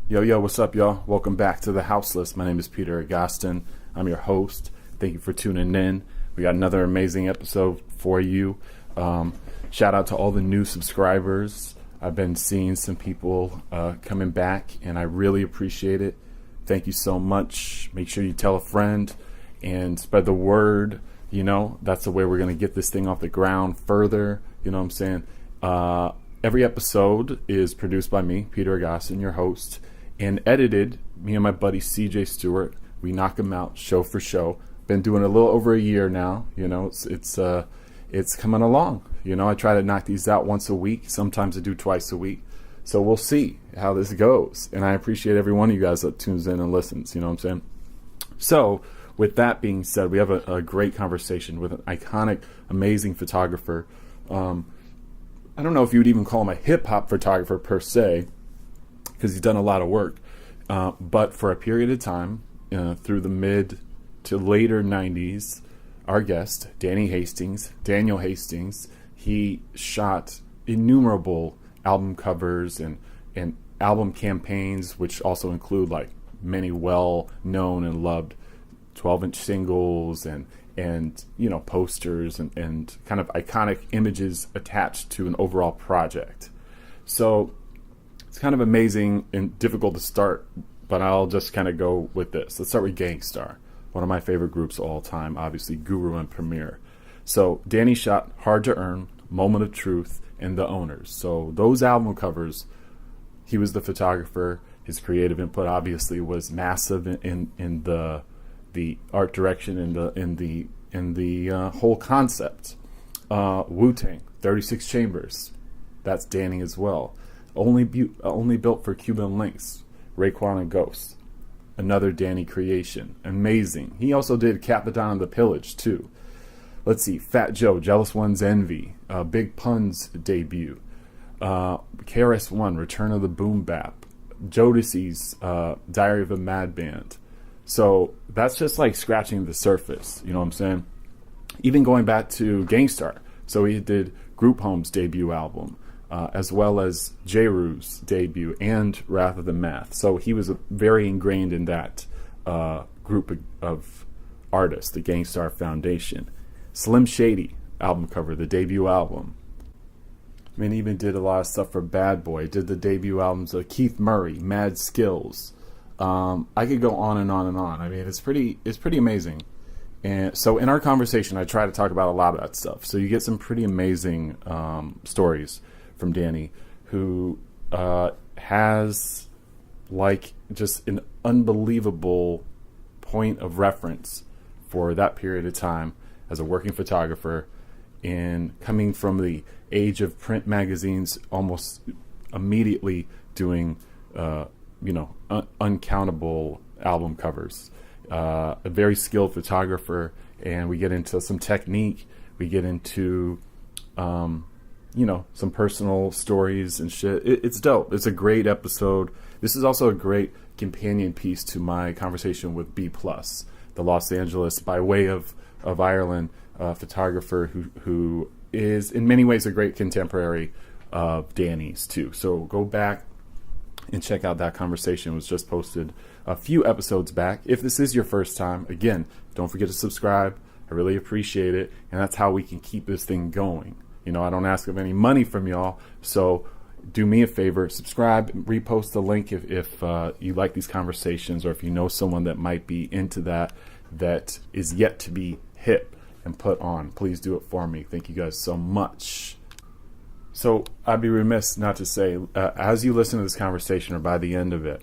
Yo, what's up, y'all? Welcome back to The Houseless. My name is Peter Agostin. I'm your host. Thank you for tuning in. We got another amazing episode for you. Shout out to all the new subscribers. I've been seeing some people coming back, and I really appreciate it. Thank you so much. Make sure you tell a friend and spread the word. You know, that's the way we're going to get this thing off the ground further. You know what I'm saying? Every episode is produced by me, Peter Agostin, your host, and edited, me and my buddy CJ Stewart. We knock them out show for show. Been doing it a little over a year now. You know, it's coming along. You know, I try to knock these out once a week. Sometimes I do twice a week. So we'll see how this goes. And I appreciate every one of you guys that tunes in and listens. You know what I'm saying? So with that being said, we have a great conversation with an iconic, amazing photographer. I don't know if you would even call him a hip-hop photographer per se, because he's done a lot of work. But for a period of time, through the mid to later 90s, our guest, Daniel Hastings, he shot innumerable album covers and album campaigns, which also include like many well-known and loved 12-inch singles and you know, posters and kind of iconic images attached to an overall project. So it's kind of amazing and difficult to start, but I'll just kind of go with this. Let's start with Gangstarr, one of my favorite groups of all time, obviously Guru and Premier. So Danny shot Hard to Earn, Moment of Truth, and The Owners. So those album covers, he was the photographer. His creative input obviously was massive in the art direction and the whole concept. Wu-Tang, 36 Chambers, that's Danny as well. Only built for Cuban links, Raekwon and Ghost, another Danny creation. Amazing. He also did Capadon and the Pillage too. Let's see, Fat Joe, Jealous One's Envy, Big Pun's debut, KRS-One, Return of the Boom Bap, Jodeci's Diary of a Mad Band. So that's just like scratching the surface, you know what I'm saying? Even going back to Gangstarr. So he did Group Home's debut album, as well as Jeru's debut and Wrath of the Math. So he was very ingrained in that group of artists, the Gangstarr Foundation. Slim Shady album cover, the debut album. I mean, he even did a lot of stuff for Bad Boy. Did the debut albums of Keith Murray, Mad Skillz. I could go on and on and on. I mean, it's pretty amazing. And so in our conversation, I try to talk about a lot of that stuff. So you get some pretty amazing stories from Danny, who has like just an unbelievable point of reference for that period of time as a working photographer, and coming from the age of print magazines, almost immediately doing uncountable album covers. A very skilled photographer, and we get into some technique. We get into some personal stories and shit. It's dope. It's a great episode. This is also a great companion piece to my conversation with B+, the Los Angeles, by way of Ireland, photographer who is in many ways a great contemporary of Danny's too. So go back and check out that conversation. It was just posted a few episodes back. If this is your first time, again, don't forget to subscribe. I really appreciate it, and that's how we can keep this thing going. You know, I don't ask of any money from y'all, so do me a favor, subscribe, repost the link if you like these conversations, or if you know someone that might be into that is yet to be hip and put on. Please do it for me. Thank you guys so much. So I'd be remiss not to say, as you listen to this conversation or by the end of it,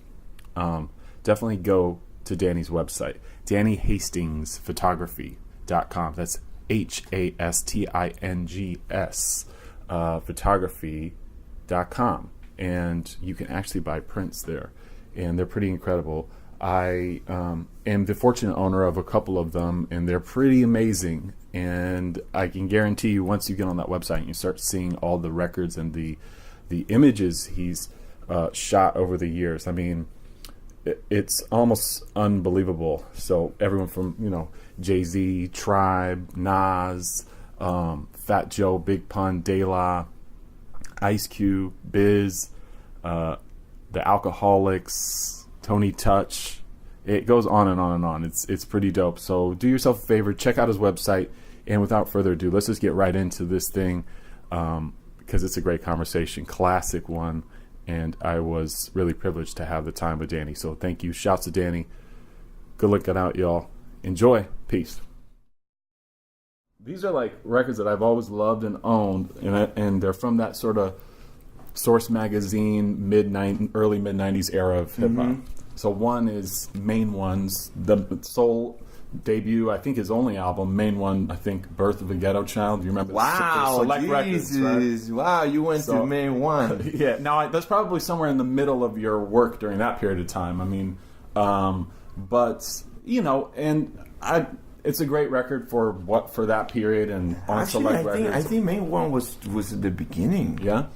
definitely go to Danny's website, DannyHastingsphotography.com. That's HASTINGS photography.com. And you can actually buy prints there, and they're pretty incredible. I am the fortunate owner of a couple of them, and they're pretty amazing. And I can guarantee you, once you get on that website and you start seeing all the records and the images he's shot over the years, I mean, it's almost unbelievable. So everyone from, Jay-Z, Tribe, Nas, Fat Joe, Big Pun, De La, Ice Cube, Biz, that the Alcoholics, Tony Touch. It goes on and on and on. It's pretty dope. So do yourself a favor, check out his website. And without further ado, let's just get right into this thing because it's a great conversation, classic one. And I was really privileged to have the time with Danny. So thank you. Shouts to Danny. Good looking out, y'all. Enjoy. Peace. These are like records that I've always loved and owned, and they're from that sort of Source Magazine early mid 90s era of hip hop. So one is Main One's the Soul debut, I think his only album, Main One, I think Birth of a Ghetto Child. You remember? Wow, Select Jesus. Records, right? Wow, you went to Main One. Yeah, now that's probably somewhere in the middle of your work during that period of time. I mean, but, you know, and it's a great record for that period and on Select Records. I think Main One was the beginning. Yeah?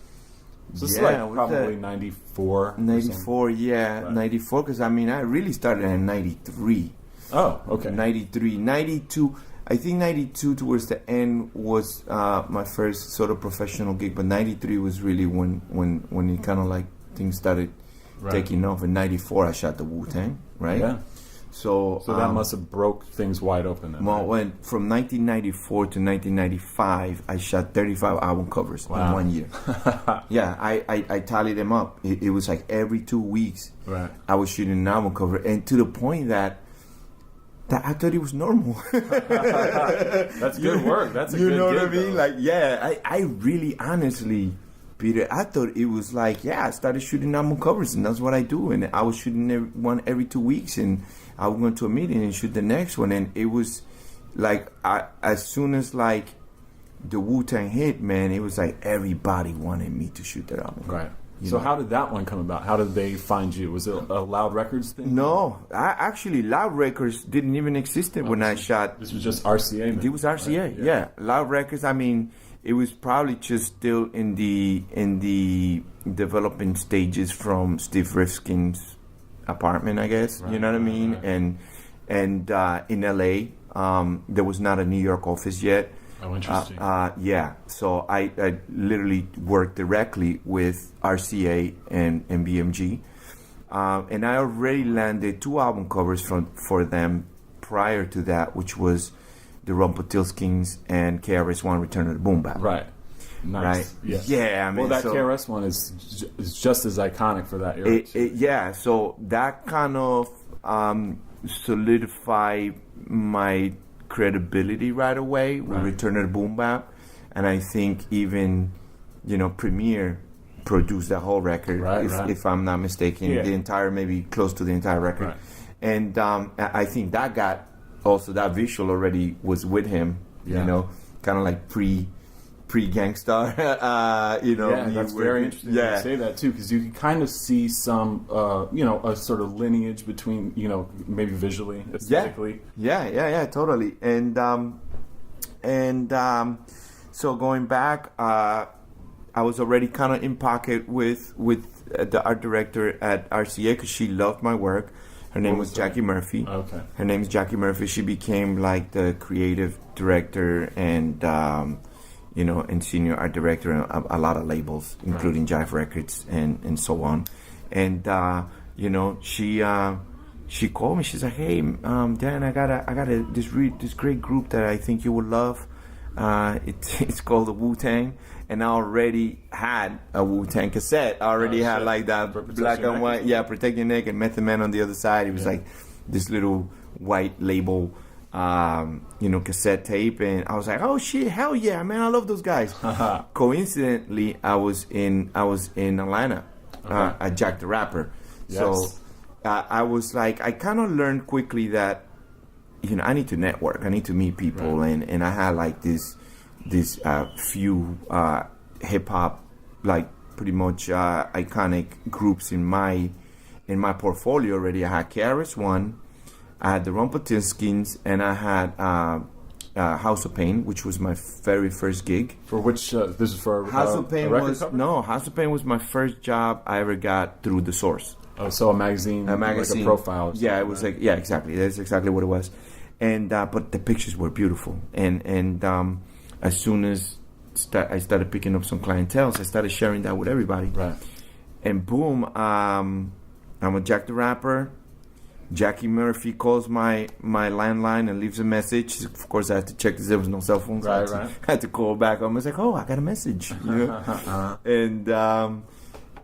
So it's like probably 94. 94, yeah. Right. 94, because I mean, I really started in 93. Oh, okay. 93. 92, I think 92 towards the end was my first sort of professional gig, but 93 was really when it kind of like things started taking off. In 94, I shot the Wu-Tang, right? Yeah. So that must have broke things wide open then. Well, when from 1994 to 1995, I shot 35 album covers in 1 year. Yeah, I tallied them up. It was like every 2 weeks, I was shooting an album cover, and to the point that I thought it was normal. That's good work. That's a good You know what I though. mean? Like, yeah, I really honestly, Peter, I thought it was like, I started shooting album covers, and that's what I do. And I was shooting one every 2 weeks, and I would go to a meeting and shoot the next one. And it was like, as soon as like the Wu-Tang hit, man, it was like everybody wanted me to shoot that album. Right. So how did that one come about? How did they find you? Was it a Loud Records thing? No, actually Loud Records didn't even exist when I shot. This was just RCA. It was RCA, right? Yeah. Loud Records. I mean, it was probably just still in the developing stages from Steve Rifkin's apartment, I guess. Right, you know what I mean? Right. And in LA, there was not a New York office yet. Oh, interesting. Yeah. So I literally worked directly with RCA and BMG. And I already landed 2 album covers for them prior to that, which was the Rumpletilskinz and KRS-One Return of the Boom Bap. Right. Nice. Right? Yeah. Yeah, I mean, well, that KRS-One is just as iconic for that era. Yeah, so that kind of solidified my credibility right away with Return of the Boom Bap, and I think even Premier produced that whole record, if I'm not mistaken, the entire, maybe close to the entire record, and I think that got also that visual already was with him, kind of like pre Gangstarr, Yeah, that's very interesting to say that too, because you can kind of see some, a sort of lineage between, maybe visually, aesthetically. Yeah, totally. And so going back, I was already kind of in pocket with the art director at RCA because she loved my work. Her name was Jackie Murphy. Okay. Her name is Jackie Murphy. She became like the creative director and and senior art director on a lot of labels, including Jive Records and so on. And she called me. She's like, "Hey, Dan, I got this great group that I think you would love. It's called the Wu-Tang." And I already had a Wu-Tang cassette. I already had like that black and white, Protect Your Neck and Method Man on the other side. It was like this little white label. Cassette tape, and I was like, "Oh shit, hell yeah, man! I love those guys." Coincidentally, I was in Atlanta at Jack the Rapper, so I was like, I kind of learned quickly that I need to network, I need to meet people, and I had like this few hip hop, like pretty much iconic groups in my portfolio already. I had KRS-One. I had the Rumpletilskinz, and I had House of Pain, which was my very first gig. For which this is for House of Pain a record cover? House of Pain was my first job I ever got through The Source. Oh, so a magazine, like a profile. Yeah, it was exactly. That's exactly what it was. And but the pictures were beautiful. And as soon as I started picking up some clientele, so I started sharing that with everybody. Right. and boom, I'm a Jack the Rapper. Jackie Murphy calls my landline and leaves a message. Of course, I had to check because there was no cell phones. Right, I had to call back. I was like, "Oh, I got a message," you know.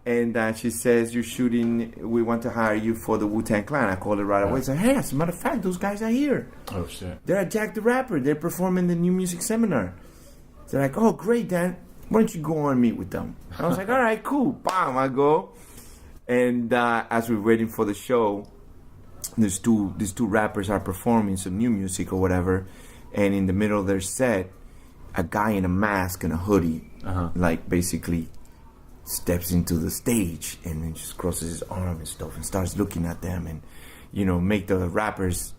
And she says, "You're shooting. We want to hire you for the Wu-Tang Clan." I called her right away. I said, "Hey, as a matter of fact, those guys are here. Oh shit! They're at Jack the Rapper. They're performing the new music seminar." They're like, "Oh, great, Dan. Why don't you go on and meet with them?" I was like, "All right, cool." Bam, I go. And as we're waiting for the show, these two rappers are performing some new music or whatever, and in the middle of their set, a guy in a mask and a hoodie, like basically steps into the stage and then just crosses his arm and stuff and starts looking at them and, you know, make the rappers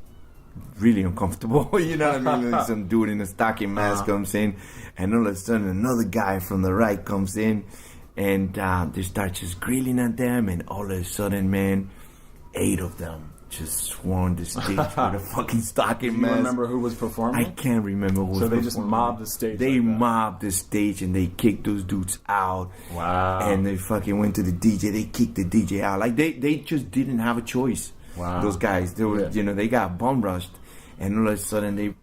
really uncomfortable. You know what I mean? Like some dude in a stocking mask comes in, and all of a sudden another guy from the right comes in, and they start just grilling at them, and all of a sudden, man, 8 of them just swarmed the stage with a fucking stocking mask. Do you remember who was performing? I can't remember who was performing. So they just mobbed the stage. They mobbed the stage and they kicked those dudes out. Wow. And they fucking went to the DJ. They kicked the DJ out. Like they just didn't have a choice. Wow. Those guys, they were, you know, they got bum rushed, and all of a sudden they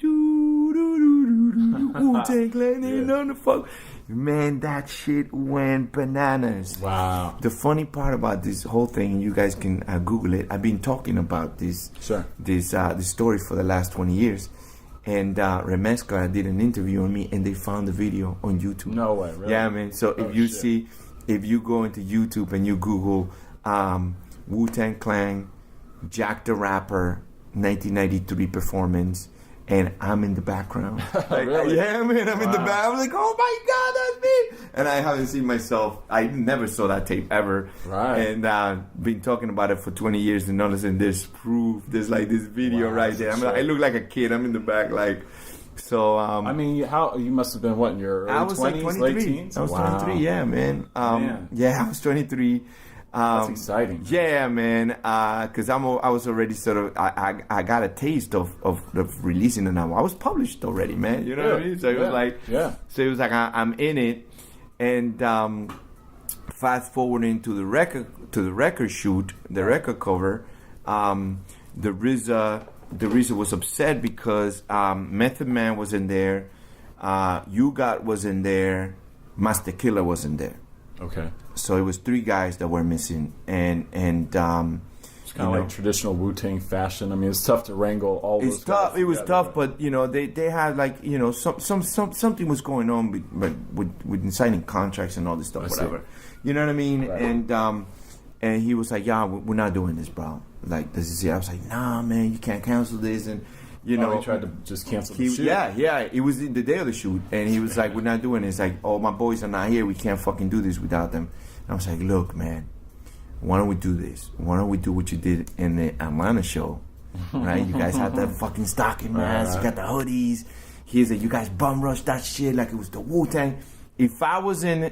Wu-Tang Clan, ain't nothing to fuck. Man, that shit went bananas. Wow. The funny part about this whole thing, you guys can Google it. I've been talking about this story for the last 20 years. And Remesca did an interview on me, and they found the video on YouTube. No way, really? Yeah, man. So if you go into YouTube and you Google Wu-Tang Clan, Jack the Rapper, 1993 performance, and I'm in the background. Like, really? Yeah, man, I'm in the back. I'm like, oh my God, that's me. And I haven't seen myself. I never saw that tape ever. Right. And been talking about it for 20 years, and all of a sudden there's proof. There's like this video right there. I look like a kid. I'm in the back, like. So I mean, you must have been what, in your early 20s, like 23. late teens? I was 23, yeah, man. Yeah, I was 23. That's exciting. Yeah, man. Because I was already sort of I got a taste of releasing an album. I was published already, man. You know what I mean? So it was like So it was like I'm in it, and fast forwarding to the record shoot, the record cover. The RZA was upset because Method Man was in there, You Got was in there, Master Killer wasn't there. Okay. So it was 3 guys that were missing, and it's kind of like traditional Wu-Tang fashion. I mean, it's tough to wrangle all those. It's tough. It was tough, but you know, they had like, you know, something was going on with signing contracts and all this stuff, whatever. You know what I mean? Right. And he was like, "Yeah, we're not doing this, bro. Like, this is it." I was like, "Nah, man, you can't cancel this." And you know, he tried to just cancel the shoot. Yeah. It was the day of the shoot, and he was like, "We're not doing this. Like, oh, my boys are not here. We can't fucking do this without them." And I was like, "Look, man, why don't we do this? Why don't we do what you did in the Atlanta show? Right? You guys had that fucking stocking mask. You got the hoodies. Here's that you guys bum rushed that shit like it was the Wu-Tang. If I was in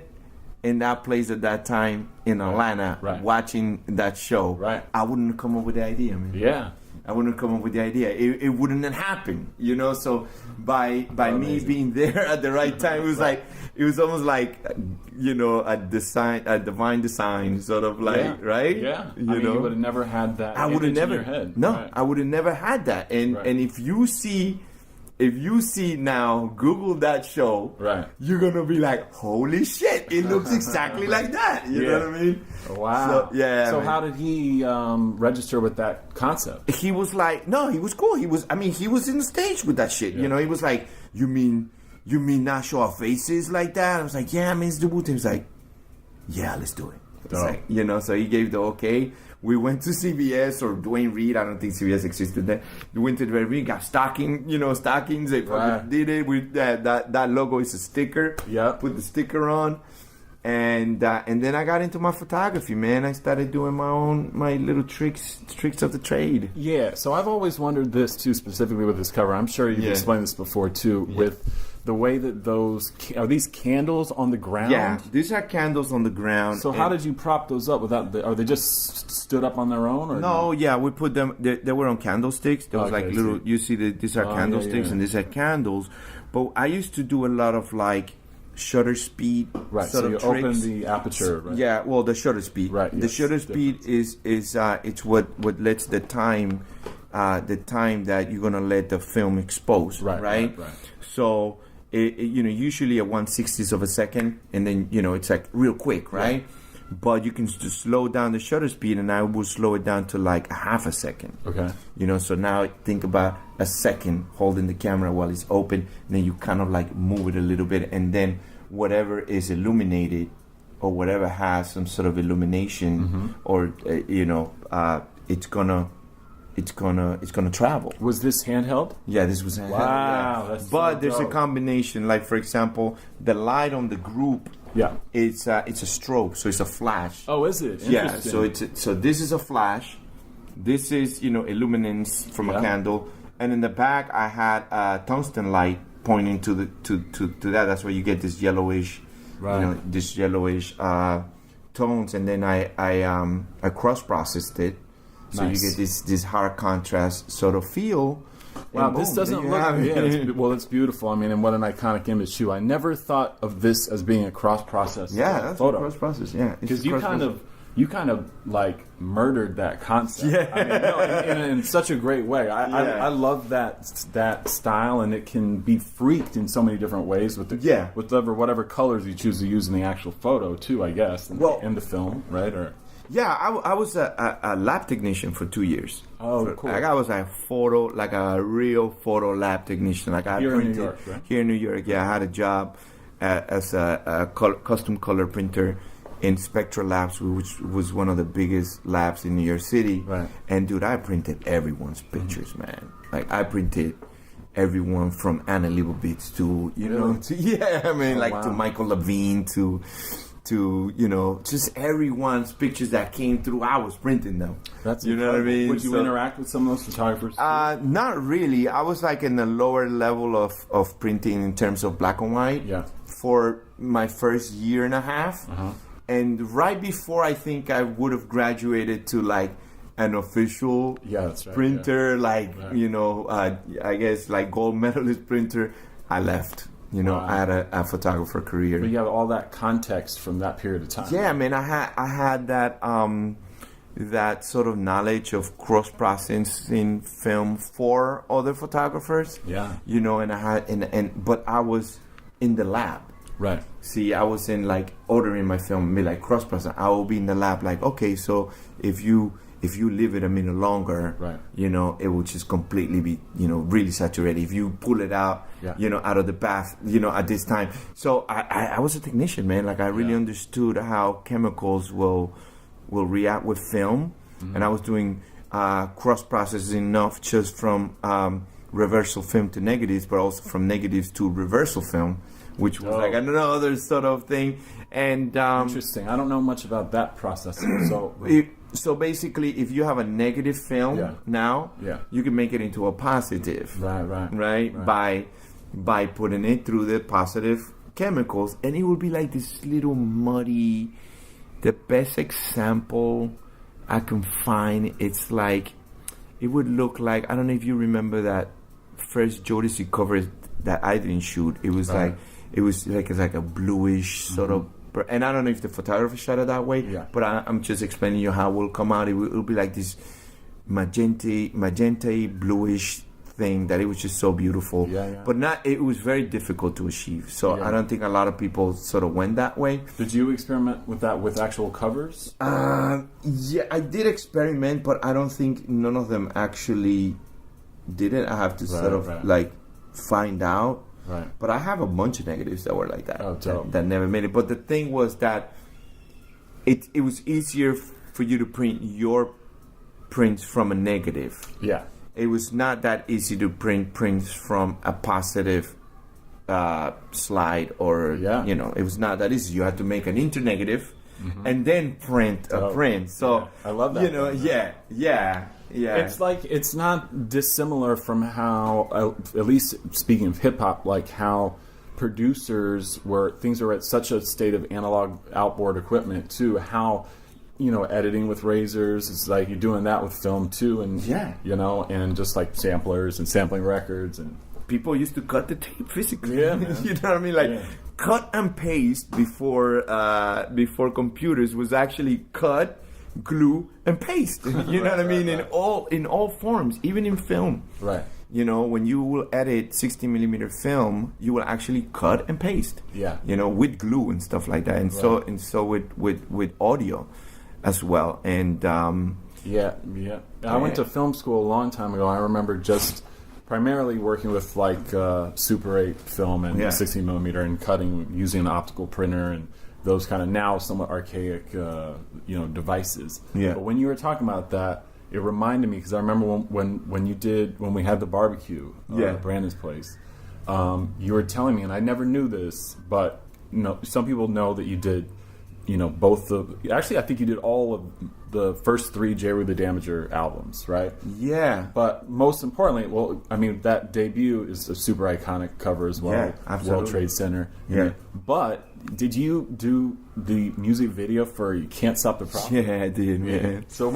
that place at that time in Atlanta watching that show, I wouldn't have come up with the idea, man. Yeah. I wouldn't have come up with the idea. It wouldn't have happened, you know. So by me being there at the right time, it was like it was almost like, you know, a divine design, sort of like right. Yeah, you know, you would have never had that. I would have never. In your head. No, I would have never had that. And if you see now, Google that show, you're gonna be like, holy shit, it looks exactly like that. You know what I mean? Wow. So how did he register with that concept? He was like, no, he was cool. He was in the stage with that shit. You know, he was like, you mean not show our faces like that? I was like, yeah, I mean, it's the Wu-Tang. He was like, yeah, let's do it. It's like, you know, so he gave the okay. We went to CVS or Dwayne Reed. I don't think CVS existed then. We went to Dwayne Reed, got stockings. They fucking did it with that logo is a sticker. Yeah. Put the sticker on. And then I got into my photography, man. I started doing my little tricks of the trade. Yeah. So I've always wondered this too, specifically with this cover. I'm sure you've explained this before too, with the way that are these candles on the ground? Yeah, these are candles on the ground. So how did you prop those up are they just stood up on their own? Or no, we put them, they were on candlesticks. There was like little, you see these are candlesticks and these are candles. But I used to do a lot of like shutter speed. Right. Sort So you of tricks. open the aperture. Right. Yeah. Well, the shutter speed. Right. The shutter speed is it's what lets the time that you're gonna let the film expose. Right. So usually at 1/60th of a second, and then it's like real quick, right? Yeah. But you can just slow down the shutter speed, and I will slow it down to like a half a second. Okay. So now think about a second holding the camera while it's open, and then you kind of like move it a little bit, and then whatever is illuminated or whatever has some sort of illumination, or it's gonna travel. Was this handheld? Yeah, this was handheld. Wow. Yeah. That's but so there's a dope. combination. Like for example, the light on the group. Yeah. It's a strobe, so it's a flash. Oh, is it? Yeah. So this is a flash. This is illuminance from a candle, and in the back I had a tungsten light pointing to that. That's where you get this yellowish, tones, and then I cross processed it, so nice. you get this hard contrast sort of feel. Wow, this doesn't look... it's beautiful. I mean, and what an iconic image, too. I never thought of this as being a cross-process that's photo. a cross-process, yeah. Because you kind of, like, murdered that concept. Yeah. I mean, no, in such a great way. I love that style, and it can be freaked in so many different ways with whatever colors you choose to use in the actual photo, too, I guess, in the film, right? Or... Yeah, I was a lab technician for 2 years. Oh, cool. Like I was a real photo lab technician. Like here in New York, right? Here in New York, yeah. I had a job as a custom color printer in Spectra Labs, which was one of the biggest labs in New York City. Right. And dude, I printed everyone's pictures, man. Like I printed everyone from Anna Leibovitz to to Michael Levine to just everyone's pictures that came through. I was printing them. That's what I mean. Would you interact with some of those photographers? Not really. I was like in the lower level of printing in terms of black and white. Yeah. For my first year and a half, and right before I think I would have graduated to like an official printer, I guess like gold medalist printer, I left. I had a photographer career. But you have all that context from that period of time. Yeah, I mean, I had that that sort of knowledge of cross processing film for other photographers. Yeah. And I had but I was in the lab. Right. See, I was in like ordering my film and be like cross processing. I will be in the lab like, okay, so if you leave it a minute longer, right. It will just completely be, really saturated. If you pull it out, out of the bath, at this time. So I was a technician, man. Like I really understood how chemicals will react with film. Mm-hmm. And I was doing cross-processing not just from reversal film to negatives, but also from negatives to reversal film, which was like another sort of thing. And interesting. I don't know much about that process. So basically, if you have a negative film now, you can make it into a positive. Right. By putting it through the positive chemicals, and it will be like this little muddy. The best example I can find, it's like it would look like, I don't know if you remember that first Jodeci cover that I didn't shoot. It was it's like a bluish sort of. And I don't know if the photographer shot it that way, but I'm just explaining you how it will come out. It will be like this magenta bluish thing that it was just so beautiful. But it was very difficult to achieve. So I don't think a lot of people sort of went that way. Did you experiment with that with actual covers? Yeah, I did experiment, but I don't think none of them actually did it. I have to sort of like find out. Right. But I have a bunch of negatives that were like that. Oh, dope. That never made it. But the thing was that it was easier for you to print your prints from a negative. Yeah. It was not that easy to print prints from a positive slide or, it was not that easy. You had to make an internegative and then print a print. So, I love that. Yeah. It's like, it's not dissimilar from how, at least speaking of hip hop, like how producers things are at such a state of analog outboard equipment to how, editing with razors, it's like you're doing that with film too. And, and just like samplers and sampling records and people used to cut the tape physically. Yeah, man. You know what I mean? Like cut and paste before computers was actually cut, glue, and paste. You know what I mean? In all forms, even in film. Right. You know, when you will edit 60 millimeter film, you will actually cut and paste. Yeah. You know, with glue and stuff like that, and so with audio as well. And yeah. I went to film school a long time ago. I remember just primarily working with like Super 8 film and 60 millimeter and cutting using an optical printer and those kind of now somewhat archaic devices. Yeah. But when you were talking about that, it reminded me because I remember when we had the barbecue at Brandon's place. You were telling me, and I never knew this, but some people know that you did, both I think you did all of the first 3 Jeru the Damager albums, right? Yeah. But most importantly, that debut is a super iconic cover as well. Yeah, absolutely. World Trade Center. Yeah. But did you do the music video for You Can't Stop the Prophet? Yeah, I did, man. So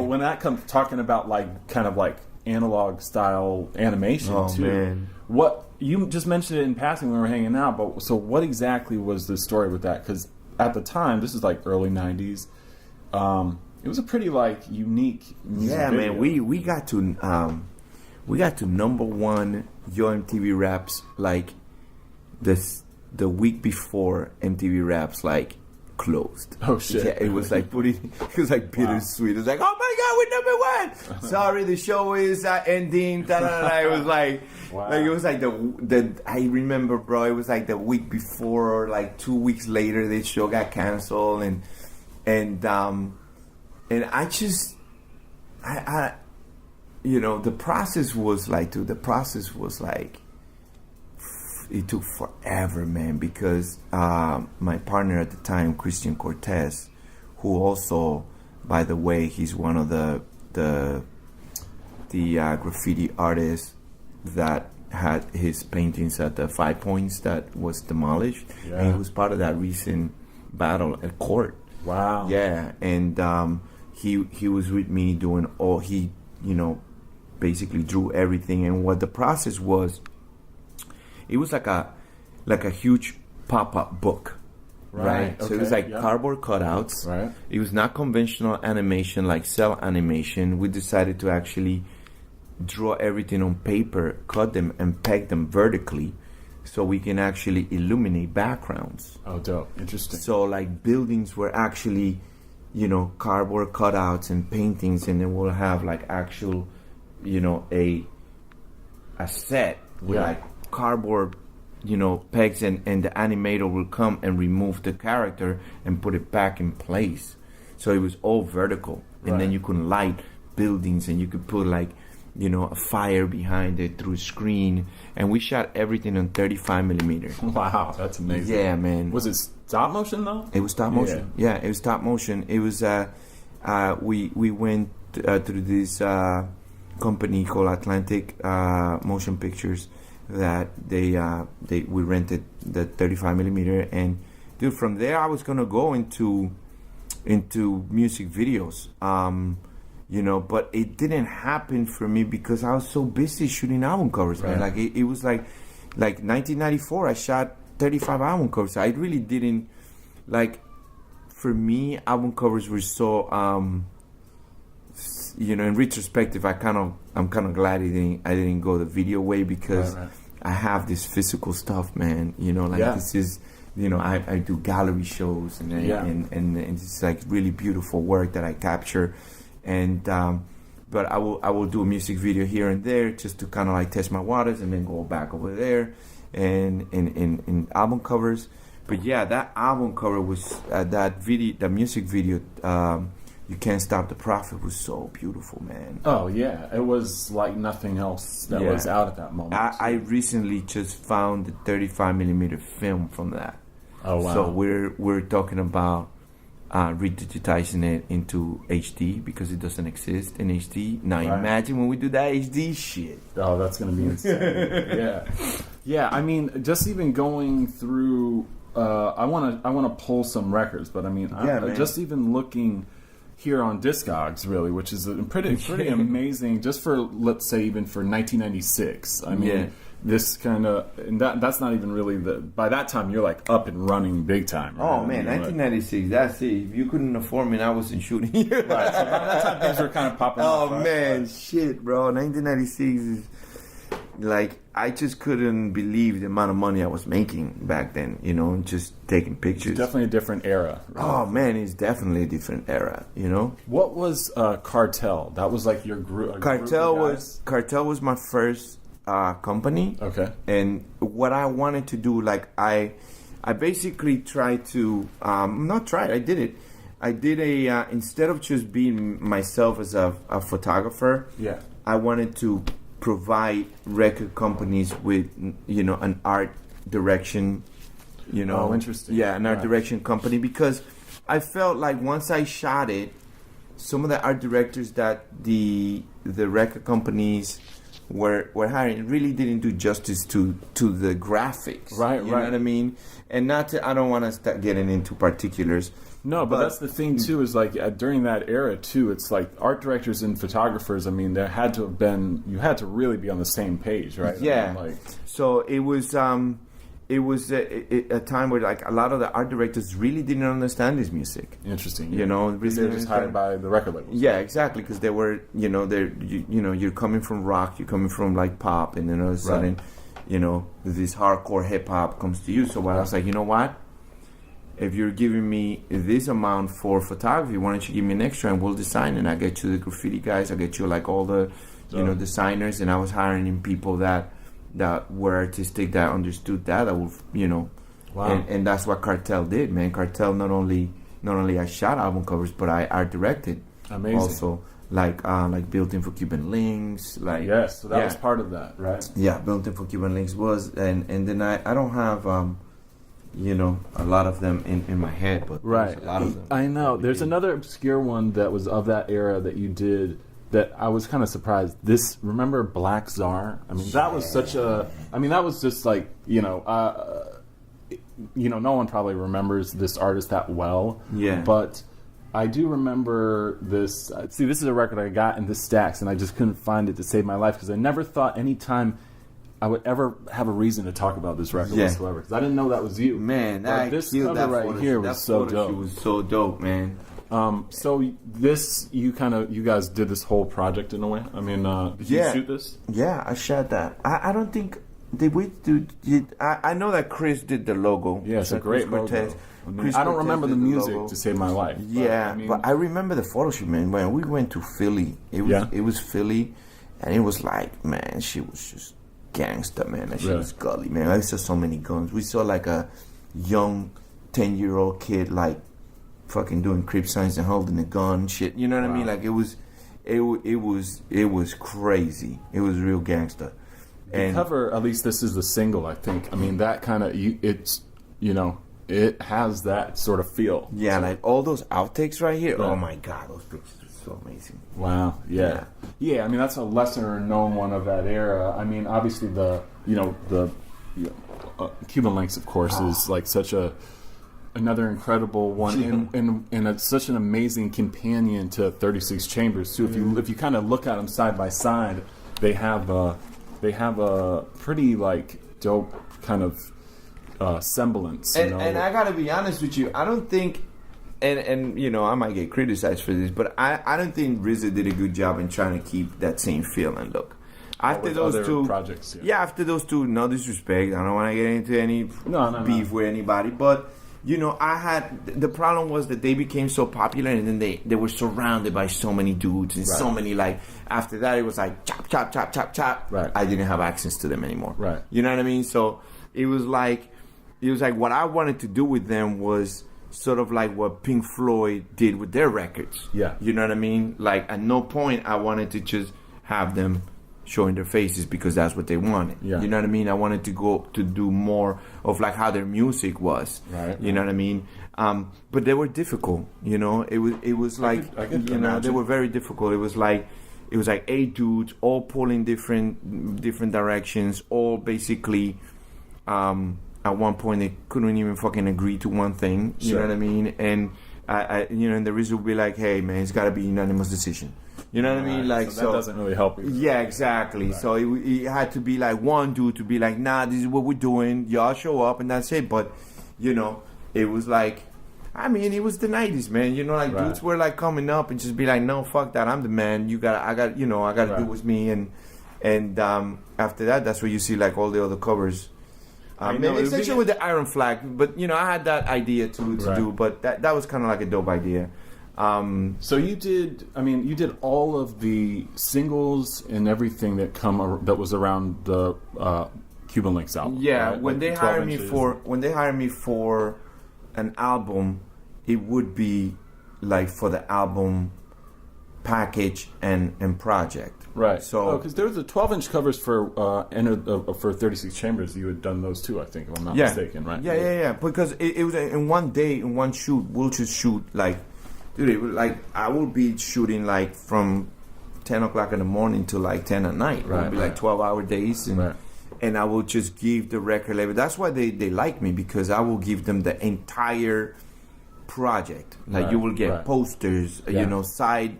when that comes talking about like kind of like analog style animation too, man. What you just mentioned it in passing when we were hanging out, but so what exactly was the story with that? Because at the time, this is like early '90s. It was a pretty like unique music video. Man. We got to #1 Yo MTV Raps like the week before MTV Raps like closed. Oh shit! Yeah, it was like bittersweet. It was like, oh my god, we're #1. Sorry, the show is ending. Da-da-da-da. It was like, it was like the I remember, bro. It was like the week before or like 2 weeks later, the show got canceled and I just the process was like, dude. The process was like. It took forever, man, because my partner at the time, Christian Cortez, who also, by the way, he's one of the graffiti artists that had his paintings at the 5 Points that was demolished, and he was part of that recent battle at court. Wow. Yeah, and he was with me doing all. He basically drew everything, and what the process was. It was like a huge pop-up book, right? Okay. So it was like cardboard cutouts. Right. It was not conventional animation like cell animation. We decided to actually draw everything on paper, cut them, and peg them vertically, so we can actually illuminate backgrounds. Oh, dope! Interesting. So like buildings were actually, cardboard cutouts and paintings, and then we'll have like actual, a set with like. Cardboard, pegs and the animator will come and remove the character and put it back in place. So it was all vertical, and then you could light buildings and you could put like, a fire behind it through a screen. And we shot everything on 35 millimeter. Wow, that's amazing. Yeah, man. Was it stop motion though? It was stop motion. Yeah, it was stop motion. It was we went through this company called Atlantic Motion Pictures. That we rented the 35 millimeter, and dude, from there I was gonna go into music videos, but it didn't happen for me because I was so busy shooting album covers, man. Like it was like 1994, I shot 35 album covers. I really didn't like. For me, album covers were so in retrospective, I'm kind of glad I didn't go the video way because I have this physical stuff, man. This is, I do gallery shows and it's like really beautiful work that I capture, and but I will do a music video here and there just to kind of like test my waters and then go back over there and in album covers. But yeah, that album cover was that music video. You Can't Stop the Prophet was so beautiful, man. Oh yeah, it was like nothing else that was out at that moment. I recently just found the 35 millimeter film from that. Oh wow! So we're talking about redigitizing it into HD because it doesn't exist in HD. Now imagine when we do that HD shit. Oh, that's gonna be insane. Yeah. I mean, just even going through. I want to pull some records, but I mean, just even looking here on Discogs, really, which is a pretty amazing, just for, let's say, even for 1996. I mean, this kind of, and that's not even really by that time, you're like up and running big time. Right? Oh, man, 1996, that's it. If you couldn't afford me, I wasn't shooting you. Right, so by that time, things were kind of popping up. Oh, man, shit, bro. 1996 is, like, I just couldn't believe the amount of money I was making back then, you know, just taking pictures. It's definitely a different era. Right? Oh, man, it's definitely a different era, you know? What was Cartel? That was like your group? Cartel was my first company. Okay. And what I wanted to do, like, I basically tried to, I did it. I did instead of just being myself as a photographer, I wanted to provide record companies with, you know, an art direction, you know. Oh, interesting. Yeah, an art direction company, because I felt like once I shot it, some of the art directors that the record companies were hiring really didn't do justice to the graphics. Right, you know what I mean? And I don't want to start getting into particulars. No, but that's the thing too. Is like during that era too. It's like art directors and photographers. I mean, there had to have been. You had to really be on the same page, right? Yeah. I mean, so it was a time where like a lot of the art directors really didn't understand this music. Interesting. You know, really they were just hired by the record labels. Yeah, exactly. Because they were, you know, you're coming from rock, you're coming from like pop, and then all of a sudden, you know, this hardcore hip hop comes to you. So I was like, you know what? If you're giving me this amount for photography, why don't you give me an extra and we'll design it? I get you the graffiti guys, I get you like all the, you know, designers, and I was hiring in people that were artistic, that understood that would, you know, and that's what Cartel did, man. Cartel not only I shot album covers, but I art directed. Amazing. Also, like Built In for Cuban Links, like so that was part of that, right? Yeah, Built In for Cuban Links was, and then I don't have you know, a lot of them in my head, but right, a lot of them. I know. There's another obscure one that was of that era that you did that I was kind of surprised. Remember Black Czar? I mean, that was such a. I mean, that was just like, you know, no one probably remembers this artist that well. Yeah. But I do remember this. See, this is a record I got in the stacks, and I just couldn't find it to save my life because I never thought any time I would ever have a reason to talk about this record whatsoever, because I didn't know that was you. Man, this cover right here was so dope. It was so dope, man. So this, you guys did this whole project in a way? I mean, did you shoot this? Yeah, I shot that. I don't think, did we do, I know that Chris did the logo. Yeah, it's a great logo. I don't remember the music to save my life. Yeah, but I remember the photo shoot, man. When we went to Philly, it was Philly, and it was like, man, she was just gangster, man. That shit was gully, man. I saw so many guns. We saw like a young 10-year-old kid like fucking doing crip signs and holding a gun, shit. You know what I mean? Like it was crazy. It was real gangster. The cover, at least this is the single, I think. I mean, that kind of it has that sort of feel. Yeah, like all those outtakes right here. Oh my god, those pictures are so amazing. Wow. Yeah. I mean, that's a lesser known one of that era. I mean, obviously the Cuban Links, of course, is like such another incredible one, and it's such an amazing companion to 36 Chambers too. If you kind of look at them side by side, they have a pretty like dope kind of semblance. And I gotta be honest with you, I don't think, and you know, I might get criticized for this, but I don't think RZA did a good job in trying to keep that same feel and look. After those two projects, after those two, no disrespect, I don't want to get into any beef with anybody, but you know, the problem was that they became so popular, and then they were surrounded by so many dudes and so many, like, after that it was like chop chop chop chop chop. Right. I didn't have access to them anymore. Right. You know what I mean? So it was like what I wanted to do with them was sort of like what Pink Floyd did with their records. Yeah. You know what I mean? Like, at no point I wanted to just have them showing their faces because that's what they wanted. Yeah. You know what I mean? I wanted to go to do more of like how their music was. Right. You know what I mean? But they were difficult. You know, it was like I could you know, imagine. they were very difficult. It was like 8 dudes all pulling different directions, all basically. At one point, they couldn't even fucking agree to one thing. You know what I mean? And and the RZA would be like, hey man, it's got to be unanimous decision. You know what I mean? Like, so that doesn't really help you. Yeah, exactly. Right. So it had to be like one dude to be like, nah, this is what we're doing. Y'all show up and that's it. But, it was like, I mean, it was the 90s, man. Dudes were like coming up and just be like, no, fuck that. I'm the man. I got to do what's me. And after that, that's where you see like all the other covers. Especially with the Iron Flag. But, I had that idea to do. But that was kind of like a dope idea. So you did all of the singles and everything that was around the Cuban Links album. Yeah, right? when they hired me for an album, it would be like for the album package and project. Right. So because there was the 12-inch covers for 36 Chambers. You had done those too, I think, if I'm not mistaken, right? Yeah. Because it was in one day, in one shoot, we'll just shoot like. Dude, it was like I would be shooting like from 10 o'clock in the morning to like 10 at night. Right, it would be like 12-hour days, and I will just give the record label. That's why they like me, because I will give them the entire project. Like you will get posters, side,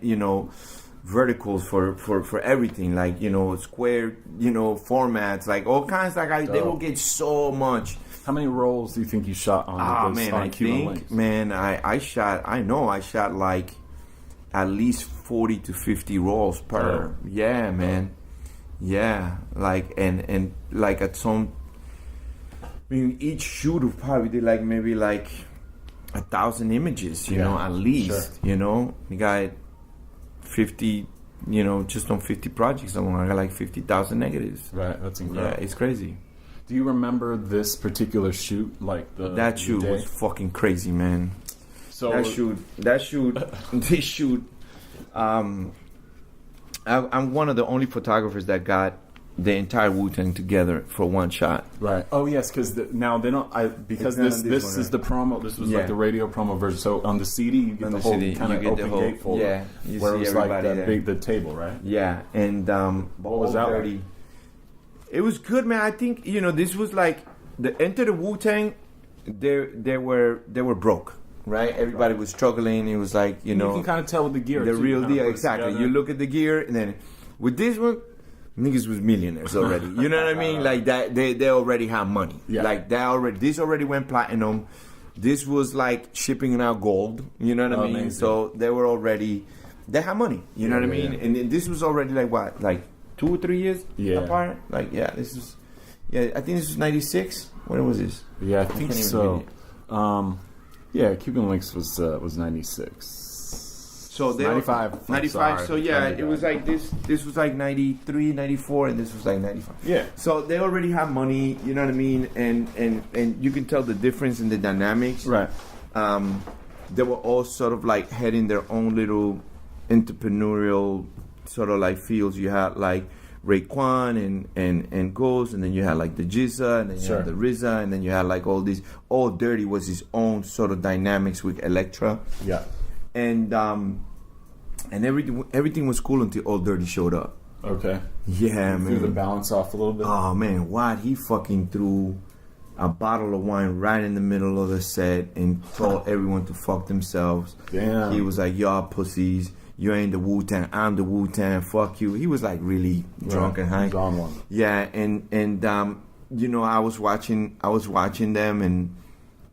verticals for everything, like square, formats, like all kinds. Like they will get so much. How many rolls do you think you shot on Cuban Links? Man, I shot like at least 40 to 50 rolls per. Oh. Yeah, man. Yeah, like and like at some. I mean, each shoot would probably did like maybe like 1,000 images, at least. Sure. You got 50. Just on 50 projects alone, I got like 50,000 negatives. Right, that's incredible. Yeah, it's crazy. Do you remember this particular shoot? That shoot was fucking crazy, man. So this shoot. I'm one of the only photographers that got the entire Wu-Tang together for one shot. Right. Oh yes, because now they don't. This is the promo. This was like the radio promo version. So on the CD, you get the whole kind of open gatefold. Yeah, where it was like the table, right? Yeah, and what was that like? It was good, man. I think this was like the Enter the Wu-Tang. They were broke, right? Everybody was struggling. It was like you can kind of tell with the gear. The real deal, exactly. You look at the gear, and then with this one, niggas was millionaires already. You know what I mean? Like that, they already have money. Yeah. Like this already went platinum. This was like shipping out gold. You know what I mean? Amazing. So they had money. You know what I mean? And this was already like what, like 2 or 3 years apart. Like this is, I think this was 96. When was this? Yeah, I think so. Cuban Links was 96. So they 95. 95. So it was like this was like 93, 94, and this was like 95. Yeah. So they already have money, you know what I mean? And you can tell the difference in the dynamics. Right. They were all sort of like heading their own little entrepreneurial sort of like fields. You had like Raekwon and Ghost, and then you had like the Jizza, and then you had the RZA, and then you had like all these. All Dirty was his own sort of dynamics with Elektra. Yeah. And everything was cool until All Dirty showed up. Okay. Yeah, man. Threw the balance off a little bit. Oh man, what he fucking threw a bottle of wine right in the middle of the set and told everyone to fuck themselves. Damn. He was like, y'all pussies. You ain't the Wu-Tang. I'm the Wu-Tang. Fuck you. He was like really drunk and high. He's on one. Yeah, and I was watching them, and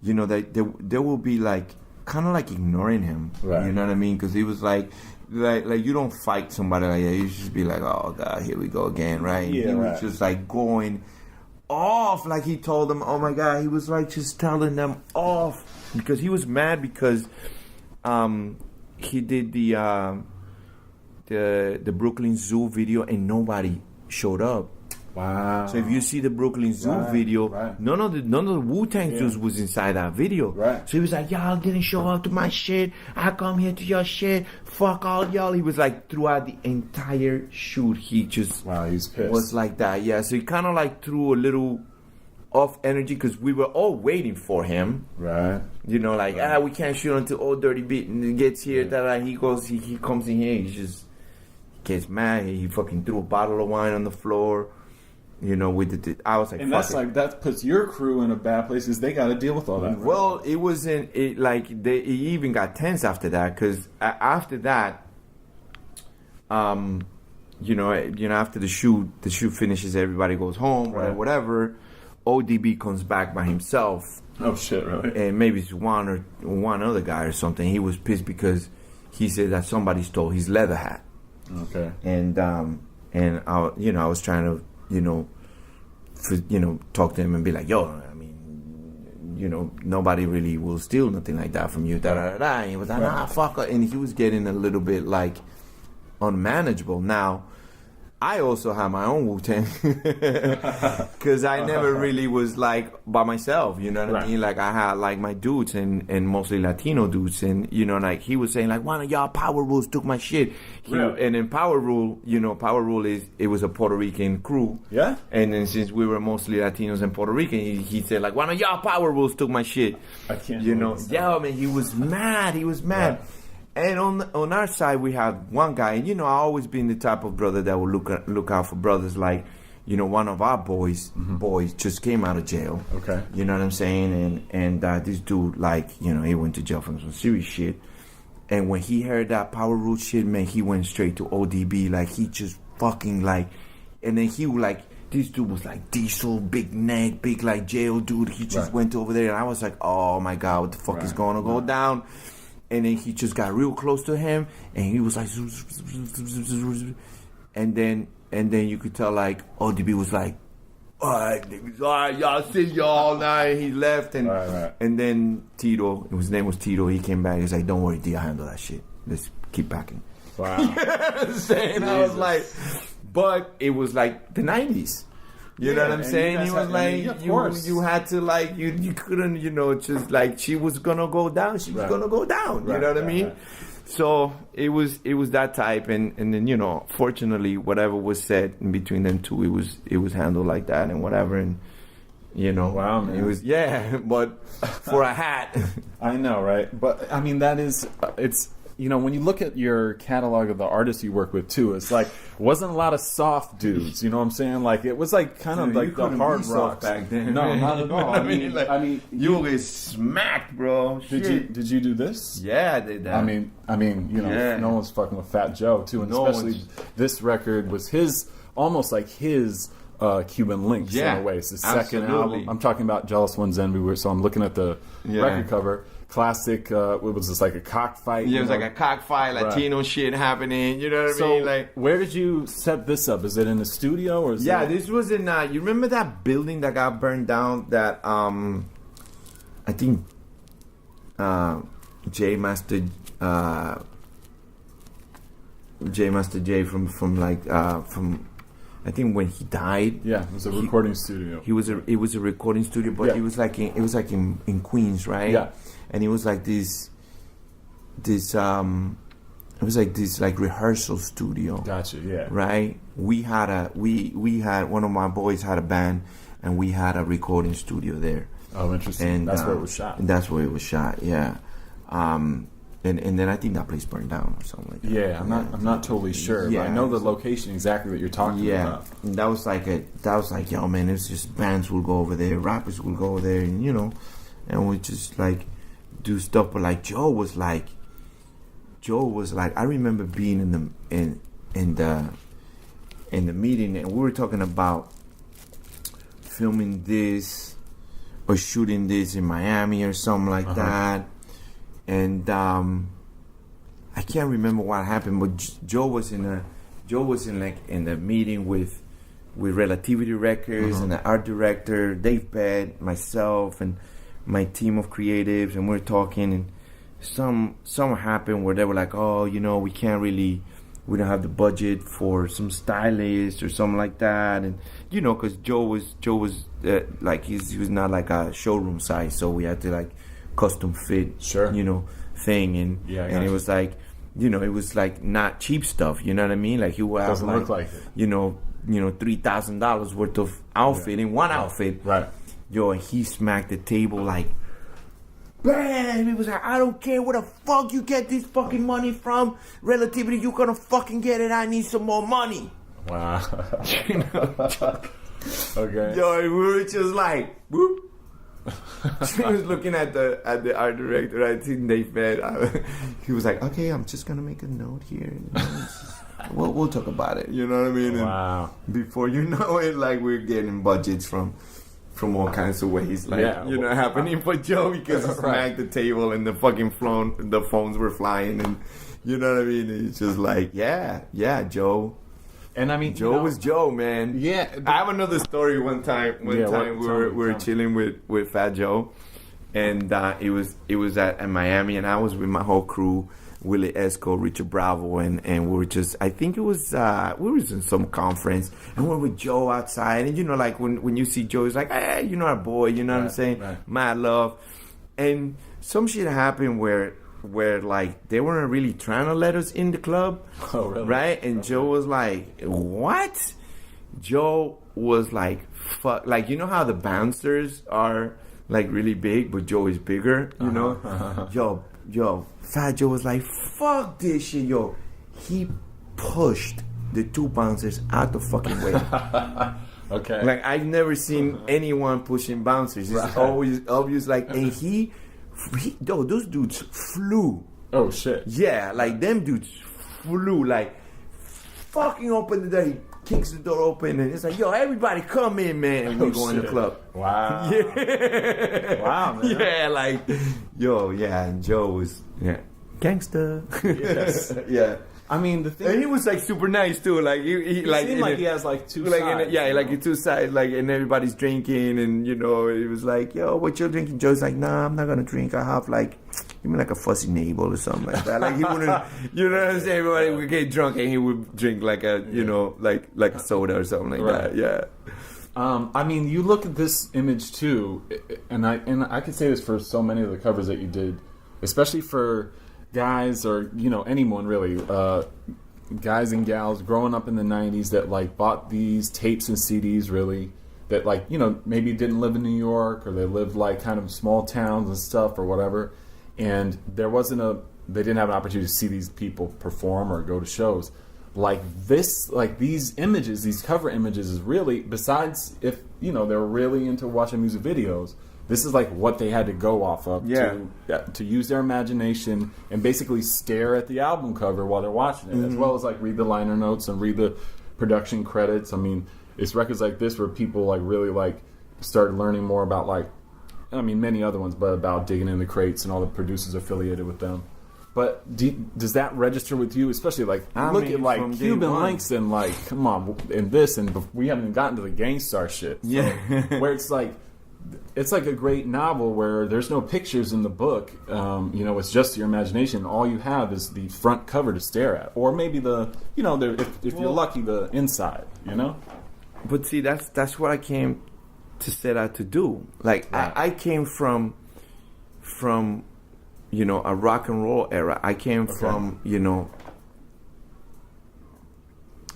they will be like kind of like ignoring him. Right. You know what I mean? Because he was like you don't fight somebody like that. You just be like, oh God, here we go again, right? Yeah, he was just like going off, like he told them, oh my God, he was like just telling them off because he was mad because he did the Brooklyn Zoo video and nobody showed up. Wow. So if you see the Brooklyn Zoo video, none of the Wu-Tang dudes was inside that video. Right. So he was like, y'all didn't show up to my shit. I come here to your shit. Fuck all y'all. He was like, throughout the entire shoot, he just he's pissed. Was like that. Yeah. So he kind of like threw a little off energy because we were all waiting for him. Right. You know, like, we can't shoot until All Dirty Beat and he gets here. Yeah. He goes, he comes in here. He just gets mad. He fucking threw a bottle of wine on the floor. You know, I was like, and fuck that's it. like that puts your crew in a bad place because they got to deal with all that. Well, it wasn't it even got tense after that because after that, after the shoot finishes, everybody goes home, Right. whatever. ODB comes back by himself, Oh shit, really? and maybe it's one other guy or something. He was pissed because he said that somebody stole his leather hat, Okay. and I was trying to talk to him and be like, yo, I mean, nobody really will steal nothing like that from you. Da da da da. And he was like, nah, fuck it. And he was getting a little bit like unmanageable. Now, I also have my own Wu-Tang because I never really was like by myself, you know what I mean? Like I had like my dudes and mostly Latino dudes, and like he was saying like one of y'all Power Rules took my shit. And in Power Rule, it was a Puerto Rican crew. Yeah. And then since we were mostly Latinos and Puerto Rican, he said like one of y'all Power Rules took my shit. I can't. Yeah, man, he was mad. Yeah. And on our side, we have one guy, and I always been the type of brother that will look out for brothers. Like, one of our boys just came out of jail. Okay. You know what I'm saying? And this dude, like, he went to jail for some serious shit. And when he heard that Power Rule shit, man, he went straight to ODB. Like, he just fucking like, and then he like, this dude was like diesel, big neck, big like jail dude. He just went over there, and I was like, oh my God, what the fuck is going to go down? And then he just got real close to him, and he was like, and then you could tell like ODB was like, all right, niggas, all right, y'all see y'all now. And he left, and and then Tito, his name was Tito. He came back. He's like, don't worry, D, I handle that shit. Let's keep packing. Wow. You know what I'm saying? I was like, but it was like the 90s. You know what I'm saying? He was like, you had to like, you couldn't, just like, she was gonna go down. She was gonna go down. You know what I mean? Right. So it was that type, and then fortunately, whatever was said in between them two, it was handled like that and whatever, and wow, man. It was but for a hat, I know, right? But I mean, that is it's. When you look at your catalog of the artists you work with too, it's like wasn't a lot of soft dudes. You know what I'm saying? Like it was like kind of like the hard rock back then. No, not at all. I mean, you will get smacked, bro. Did you do this? Yeah, I did that. I mean, no one's fucking with Fat Joe too, and especially this record was almost like his Cuban Links in a way. It's the second album. I'm talking about Jealous Ones Envy. So I'm looking at the record cover. Classic, what was this, like a cockfight? Yeah, it was like a cockfight, Latino shit happening, you know what I mean? Like, where did you set this up? Is it in the studio? Or this was in, you remember that building that got burned down that, I think, J Master J from I think when he died. Yeah, it was a recording studio. It was a recording studio, but it was like in Queens, right? Yeah. And it was like this like rehearsal studio. Gotcha, yeah. Right? We had one of my boys had a band, and we had a recording studio there. Oh, interesting. And that's where it was shot. That's where it was shot, yeah. And then I think that place burned down or something like that. Yeah, I'm not totally sure, but I know the location exactly that you're talking about. And that was like yo man, it's just bands will go over there, rappers will go over there, and and we just like do stuff. But like Joe was like I remember being in the meeting, and we were talking about filming this or shooting this in Miami or something like that. And I can't remember what happened, but Joe was in the meeting with Relativity Records and the art director Dave Bed, myself, and my team of creatives, and we're talking, and some happened where they were like, oh, we don't have the budget for some stylist or something like that, and because Joe was like he was not like a showroom size, so we had to like custom fit, thing, and it was like, it was like not cheap stuff, you know what I mean? Like he would have look like it. $3,000 worth of outfit in one outfit, right? And he smacked the table like, bam! He was like, I don't care where the fuck you get this fucking money from. Relativity, you gonna fucking get it. I need some more money. Wow. Okay. Yo, and we were just like, whoop. She was looking at the art director. I think they fed. He was like, "Okay, I'm just gonna make a note here. We'll talk about it." You know what I mean? Wow. And before you know it, like we're getting budgets from all kinds of ways. Like happening for Joe because he smacked the table and the fucking phones were flying, and you know what I mean? It's just like, yeah, Joe. And I mean, Joe was Joe, man. Yeah. I have another story. One time we were chilling with Fat Joe, and it was at Miami, and I was with my whole crew, Willie Esco, Richard Bravo, and we were just, I think it was, we was in some conference, and we were with Joe outside, and like when you see Joe, it's like, hey, our boy, you know what I'm saying? Right. Mad love. And some shit happened where like they weren't really trying to let us in the club. Oh, really? Right? And Joe was like, what? Joe was like, fuck. Like, you know how the bouncers are like really big, but Joe is bigger, you know? Yo, Fat Joe was like, fuck this shit, yo. He pushed the two bouncers out the fucking way. Okay. Like, I've never seen anyone pushing bouncers. It's always obvious, like, and he those dudes flew. Oh, shit. Yeah, like, them dudes flew, like, fucking open the door. He kicks the door open, and it's like, yo, everybody come in, man. And we go in the club. Wow. Yeah. Wow, man. Yeah, like, yo, yeah, and Joe was, Gangstarr. Yes. Yeah. I mean, the thing... And he was, like, super nice, too. Like, he like... seemed like he has, like, two sides. Like, two sides. Like, and everybody's drinking. And, it was like, yo, what you drinking? Joe's like, nah, I'm not going to drink. I have, like, give me, like, a fuzzy navel or something like that. Like, he wouldn't... You know what I'm saying? Everybody would get drunk and he would drink, like, a, like a soda or something like that. Yeah. I mean, you look at this image, too. And I could say this for so many of the covers that you did. Especially for... guys or anyone really, guys and gals growing up in the 90s that like bought these tapes and CDs really, that like maybe didn't live in New York, or they lived like kind of small towns and stuff or whatever, and they didn't have an opportunity to see these people perform or go to shows. Like this, like these images, these cover images is really, besides if they're really into watching music videos, this is like what they had to go off of to use their imagination and basically stare at the album cover while they're watching it, as well as like read the liner notes and read the production credits. I mean, it's records like this where people like really like started learning more about many other ones, but about digging in the crates and all the producers affiliated with them. But does that register with you, especially like look at like Cuban Links and like come on and this, and we haven't even gotten to the Gangstarr shit. So, where it's like a great novel where there's no pictures in the book. It's just your imagination. All you have is the front cover to stare at, or maybe if you're lucky, the inside. But see, that's what I came to set out to do. Like I came from a rock and roll era. I came from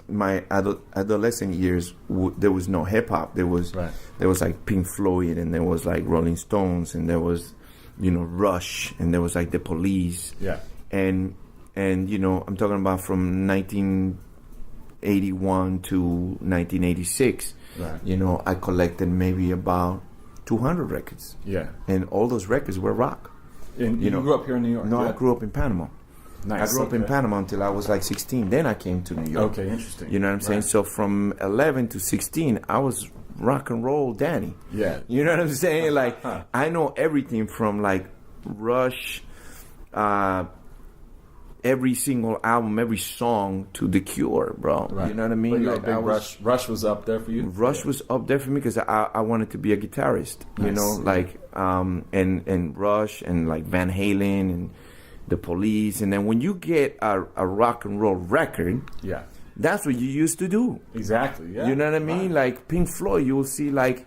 my adolescent years. There was no hip hop. There was like Pink Floyd, and there was like Rolling Stones, and there was Rush, and there was like the Police. Yeah. And I'm talking about from 1981 to 1986. Right. I collected maybe about 200 records. Yeah. And all those records were rock. And you grew up here in New York? No, I grew up in Panama. Nice. I grew up in Panama until I was like 16. Then I came to New York. Okay, interesting. You know what I'm saying? So from 11 to 16, I was rock and roll Danny. Yeah. You know what I'm saying? Like, I know everything from like Rush, every single album, every song to The Cure, bro. Right. You know what I mean? Like Rush was up there for you? Rush was up there for me because I wanted to be a guitarist. Nice. And Rush and like Van Halen and the Police. And then when you get a rock and roll record, that's what you used to do. Exactly, yeah. You know what I mean? Right. Like Pink Floyd, you will see like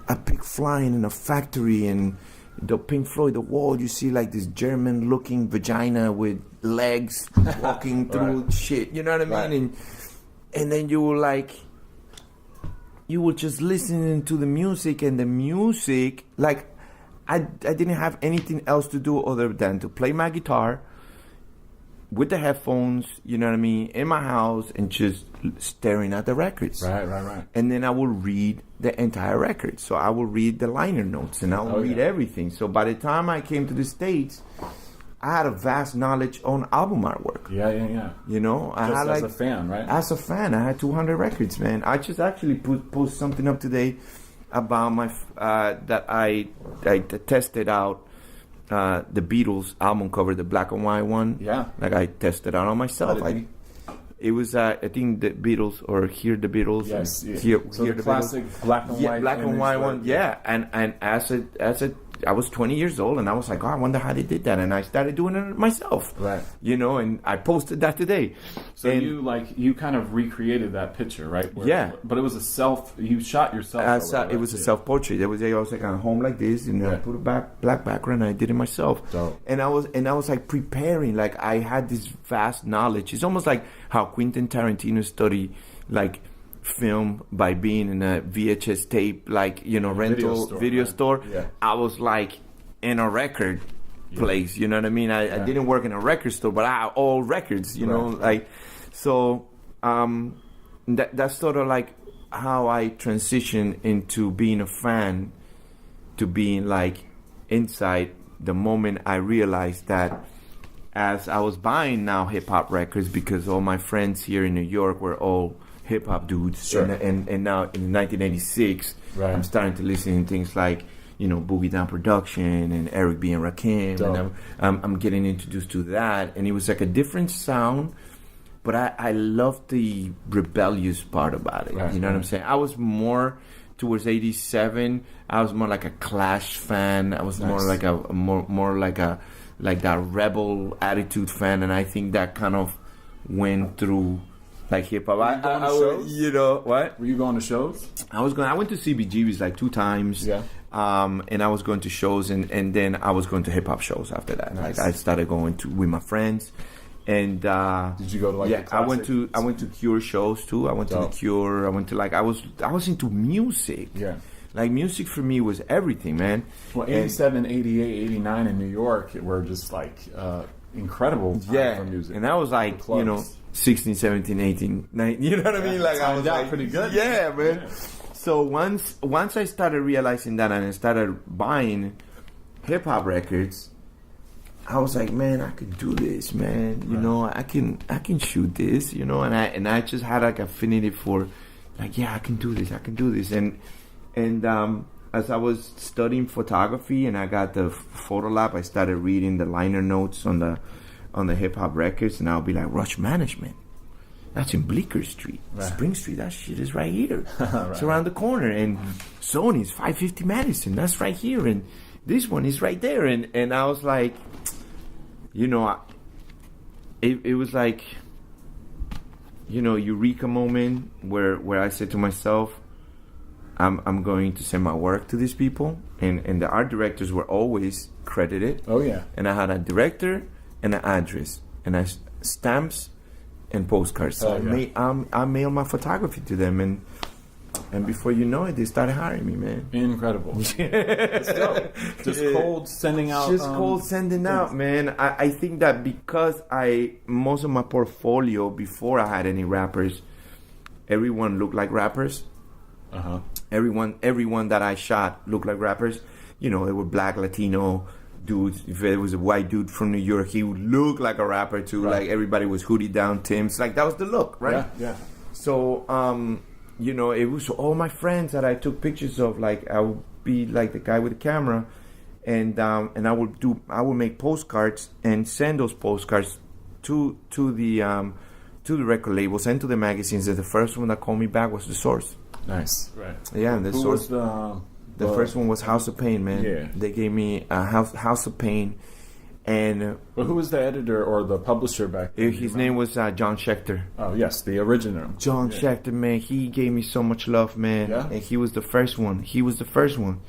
a pig flying in a factory, and the Pink Floyd, the wall, you see like this German-looking vagina with legs walking through shit. You know what I mean? And then you were just listening to the music, and the music, like, I didn't have anything else to do other than to play my guitar with the headphones, you know what I mean, in my house and just staring at the records. Right. And then I will read the entire record. So I will read the liner notes and I will read everything. So by the time I came to the States, I had a vast knowledge on album artwork. Yeah. You know, I had as a fan, right? As a fan, I had 200 records, man. I just actually post something up today about my that I tested out the Beatles album cover, the black and white one. Yeah, like I tested out on myself. It was I think the Beatles or Hear the Beatles. Yes, yeah. Hear the classic Beatles. black and white one. Yeah, and as I was 20 years old, and I was like, oh, I wonder how they did that, and I started doing it myself. Right. You know, and I posted that today. So you kind of recreated that picture, right? But it was you shot yourself. It was a self-portrait. I was like at home like this, and I put a black background, and I did it myself. Dope. And I was like preparing, like I had this vast knowledge. It's almost like how Quentin Tarantino studied, like, film by being in a VHS tape, like, you know, rental video store. Yeah. I was like in a record place, you know what I mean? I didn't work in a record store, but I had all records, you know, like, so that's sort of like how I transitioned into being a fan to being like inside the moment I realized that as I was buying now hip hop records, because all my friends here in New York were all hip hop dudes, sure. and now in 1986, I'm starting to listen to things like, you know, Boogie Down Production and Eric B. and Rakim, Dope. and I'm getting introduced to that, and it was like a different sound, but I loved the rebellious part about it. Right, you know what I'm saying? I was more towards 87. I was more like a Clash fan. I was more like like that rebel attitude fan, and I think that kind of went through. Like hip hop, you know what? Were you going to shows? I went to CBGB's like 2 times. Yeah. And I was going to shows, and then I was going to hip hop shows after that. Nice. Like I started going to with my friends, and did you go to like? Yeah, I went to Cure shows too. I went to the Cure. I went to like I was into music. Yeah. Like music for me was everything, man. Well, 87, 88, 89 in New York were just like incredible time for music. And I was like, you know, 16, 17, 18, 19, you know what I mean? Like I was like, pretty good. Yeah, man. Yeah. So once I started realizing that and I started buying hip hop records, I was like, man, I could do this, man. You know, I can shoot this, you know, and I just had like affinity for, like, yeah, I can do this. And as I was studying photography and I got the photo lab, I started reading the liner notes on the hip hop records, and I'll be like, Rush Management, that's in Bleecker Street, Spring Street, that shit is right here. It's around the corner. And Sony's 550 Madison, that's right here, and this one is right there. And I was like, you know, it was like, you know, eureka moment where I said to myself, I'm going to send my work to these people, and the art directors were always credited. Oh yeah. And I had a director and an address, and stamps and postcards. So I mailed my photography to them, and before you know it, they started hiring me, man. Incredible. Let's go. Just cold sending out. Just cold sending out, man. I think that because most of my portfolio before I had any rappers, everyone looked like rappers. Everyone that I shot looked like rappers. You know, they were black, Latino dudes. If it was a white dude from New York, he would look like a rapper too. Like everybody was hoodie down, Tim's. Like that was the look, right? Yeah. So, you know, it was all my friends that I took pictures of. Like I would be like the guy with the camera, and I would make postcards and send those postcards to the record labels and to the magazines. And the first one that called me back was The Source. Nice. Right. Yeah, and Who was the first one was House of Pain, man. Yeah. They gave me a House of Pain, and well, who was the editor or the publisher back then? His name was John Schechter. Oh yes, the original. John Schechter, man. He gave me so much love, man. Yeah. And he was the first one.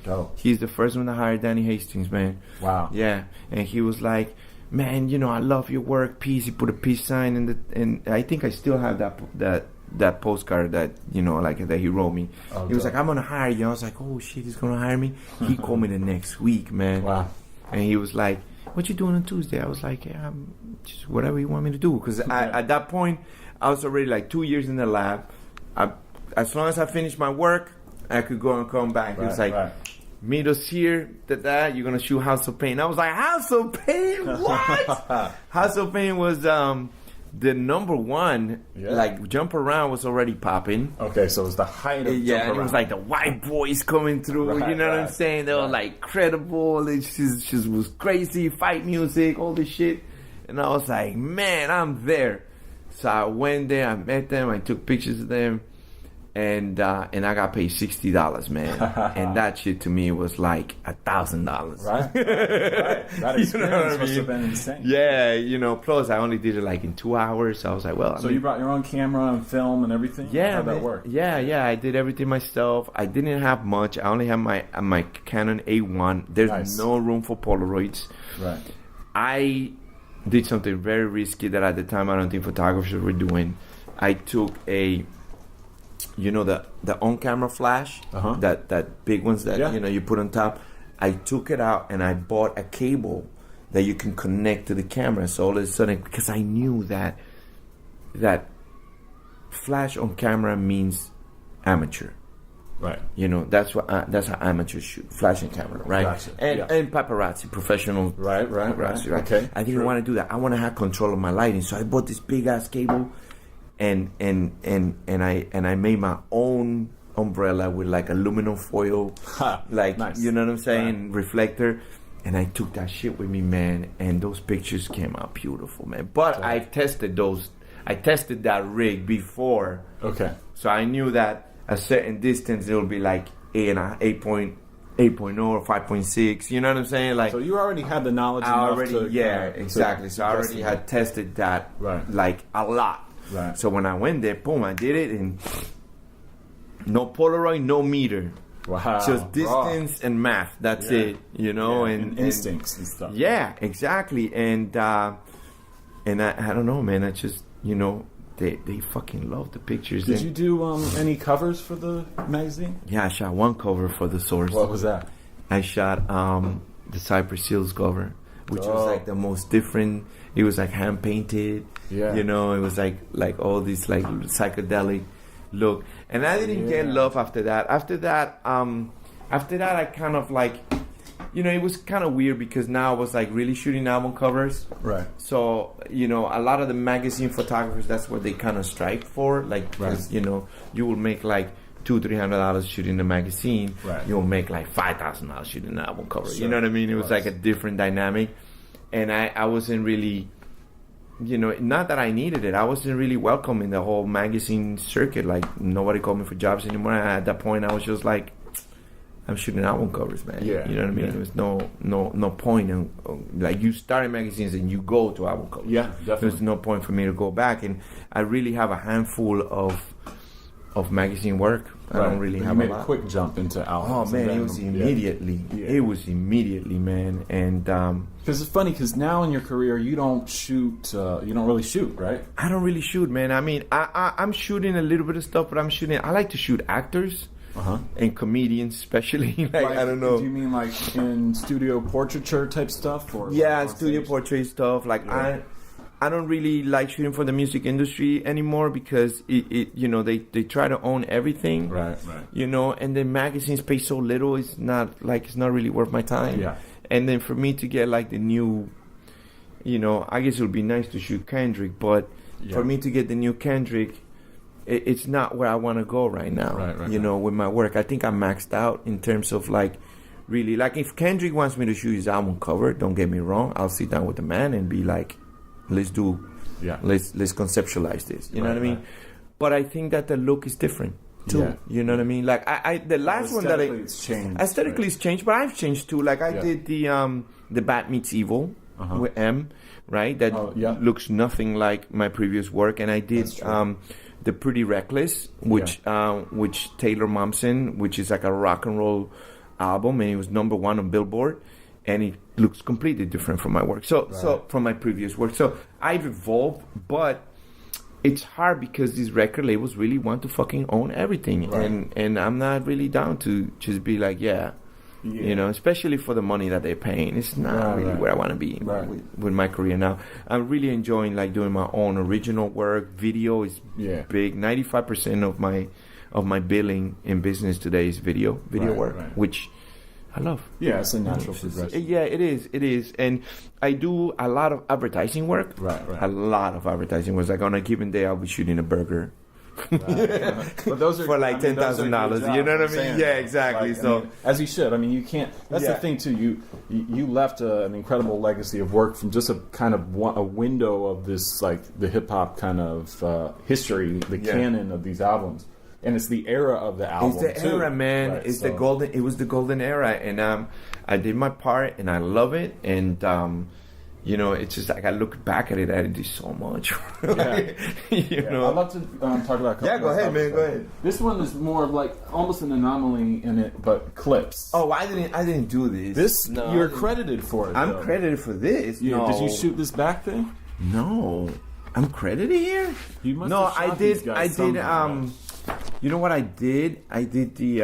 Oh. He's the first one to hire Danny Hastings, man. Wow. Yeah, and he was like, man, you know, I love your work. Peace. He put a peace sign and I think I still have that postcard that, you know, like that he wrote me. Oh, he was like, I'm gonna hire you. I was like, oh shit, he's gonna hire me. He called me the next week, man. Wow. And he was like, what you doing on Tuesday? I was like, yeah, just whatever you want me to do. Because at that point, I was already like 2 years in the lab. As long as I finished my work, I could go and come back. It was like, meet us here, you're going to shoot House of Pain. I was like, House of Pain? What? House of Pain was the number one. Like, Jump Around was already popping. Okay, so it was the height of Jump and Around. it was like the white boys coming through. You know what I'm saying? They were like credible. She was crazy, fight music, all this shit. And I was like, man, I'm there. So I went there, I met them, I took pictures of them. And I got paid $60, man. And that shit to me was like $1,000. Right. That experience must have been insane. Yeah, plus I only did it like in 2 hours. So I was like, well. So you brought your own camera and film and everything? Yeah. How'd that work? Yeah. I did everything myself. I didn't have much. I only had my Canon A1. There's no room for Polaroids. Right. I did something very risky that at the time I don't think photographers were doing. I took the on-camera flash, that big ones that you put on top. I took it out and I bought a cable that you can connect to the camera. So all of a sudden, because I knew that flash on camera means amateur. Right. That's how amateurs shoot, flashing camera, right? Gotcha. And paparazzi, professional. Right. Paparazzi, right? Okay. I didn't want to do that. I want to have control of my lighting, so I bought this big ass cable. And I made my own umbrella with like aluminum foil, nice. You know what I'm saying, right. Reflector. And I took that shit with me, man. And those pictures came out beautiful, man. But I tested that rig before. Okay. So I knew that a certain distance it would be like 8.0 or 5.6. You know what I'm saying? Like, so you already had the knowledge. Exactly. So I already had tested that like a lot. Right. So when I went there, boom, I did it, and no Polaroid, no meter. Wow. Just distance and math. That's it. And instincts and stuff. Yeah, exactly. And I don't know, man. I just they fucking love the pictures. Did you do any covers for the magazine? Yeah, I shot one cover for the Source. What was that? I shot the Cypress Seals cover, which was like the most different. It was like hand painted. Yeah. It was like all this like psychedelic look. And I didn't get love after that. After that I kind of like, it was kind of weird because now I was like really shooting album covers. Right. So, a lot of the magazine photographers, that's what they kind of strike for. Like, because, you will make like $200-300 shooting a magazine. Right. You'll make like $5,000 shooting an album cover. Sure. You know what I mean? It was like a different dynamic. And I wasn't really, not that I needed it. I wasn't really welcome in the whole magazine circuit. Like, nobody called me for jobs anymore. At that point, I was just like, I'm shooting album covers, man. Yeah. You know what I mean? There was no point in, like, you start in magazines and you go to album covers. Yeah, definitely. There's no point for me to go back. And I really have a handful of magazine work. I don't really have you made a lot. a quick jump into albums. Oh man, it was immediately. Yeah. It was immediately, man. And because it's funny, because now in your career you don't shoot. You don't really shoot, right? I don't really shoot, man. I mean, I'm shooting a little bit of stuff, but I like to shoot actors and comedians, especially. like I don't know. Do you mean like in studio portraiture type stuff, or studio portrait stuff? Like I don't really like shooting for the music industry anymore because they try to own everything. Right. And the magazines pay so little, it's not really worth my time. Yeah. And then for me to get like the new, I guess it would be nice to shoot Kendrick, but for me to get the new Kendrick, it's not where I want to go right now. Right. With my work, I think I'm maxed out in terms of like, really, like if Kendrick wants me to shoot his album cover, don't get me wrong, I'll sit down with the man and be like, let's conceptualize this. You know what I mean? Right. But I think that the look is different too. Yeah. You know what I mean? Like the last one that it's changed. Aesthetically, it's changed, but I've changed too. Like I did the Bat Meets Evil with M, right? That looks nothing like my previous work, and I did the Pretty Reckless, which Taylor Momsen, which is like a rock and roll album, and it was #1 on Billboard. And it looks completely different from my work. So from my previous work. So I've evolved, but it's hard because these record labels really want to fucking own everything. Right. And I'm not really down to just be like, You know, especially for the money that they're paying. It's not really where I want to be with my career now. I'm really enjoying like doing my own original work. Video is big. 95% of my billing in business today is video work, which I love. Yeah, it's a natural progression. Yeah, it is. And I do a lot of advertising work. Right. A lot of advertising work. Like on a given day, I'll be shooting a burger. But those are for like $10,000. You know what I mean? Yeah, exactly. Like, I mean, as you should. I mean, you can't. That's the thing too. You left an incredible legacy of work from just a kind of a window of this, like the hip hop kind of history, the canon of these albums. And it's the era of the album. It's the era, man. Right, it's the golden. It was the golden era, and I did my part, and I love it. And you know, it's just like I look back at it, I did so much. You know, I'd love to talk about. Go ahead, man. Go ahead. This one is more of like almost an anomaly in it, but clips. Oh, I didn't do this. You're credited for it. I'm credited for this. Yeah, no. Did you shoot this back thing? No, I'm credited here. You must. No, have shot these guys I did. You know what I did? I did the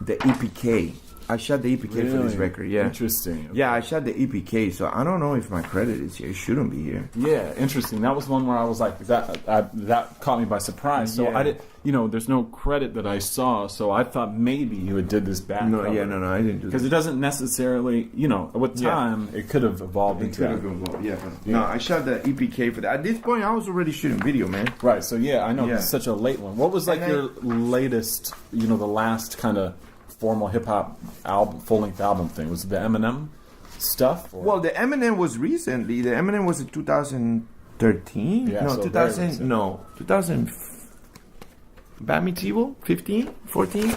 EPK. I shot the EPK for this record. Yeah, interesting. Okay. Yeah, I shot the EPK, so I don't know if my credit is here. It shouldn't be here. Yeah, interesting. That was one where I was like, that caught me by surprise. So I did. You know, there's no credit that I saw, so I thought maybe you had did this back. No, I didn't do that. Because it doesn't necessarily, you know, with time it could have evolved into that. No, I shot the EPK for that. At this point, I was already shooting video, man. Right. So I know it's such a late one. What was like your latest? You know, the last kind of formal hip hop album, full length album thing? Was it the Eminem stuff? Or? Well, the Eminem was recently. The Eminem was in 2013. Yeah, no, so 2000. No, 2000. Bamitivo 15, 14.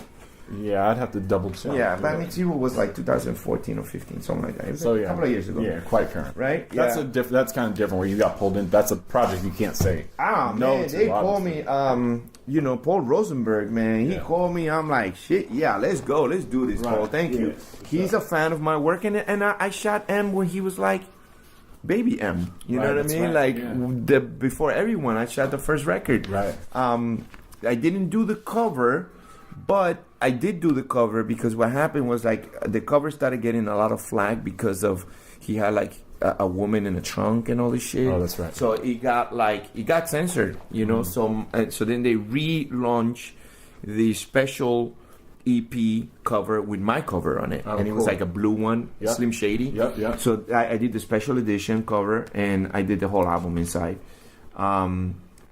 Yeah, I'd have to double check. Yeah, Bamitivo was like 2014 or 15, something like that. It was like a couple of years ago. Yeah, quite current. Right? That's that's kind of different where you got pulled in. That's a project you can't say. Man, they called me. You know, Paul Rosenberg, man. He called me. I'm like, shit. Yeah, let's go. Let's do this, Paul. Thank you. He's a fan of my work, and I shot M when he was like baby M. You know what I mean? Like before everyone, I shot the first record. Right. I didn't do the cover, but I did do the cover because what happened was like the cover started getting a lot of flack because of he had like a woman in a trunk and all this shit. Oh, that's right. So it got censored, you know. So then they relaunched the special EP cover with my cover on it, and it was like a blue one, Slim Shady. Yep. So I did the special edition cover, and I did the whole album inside.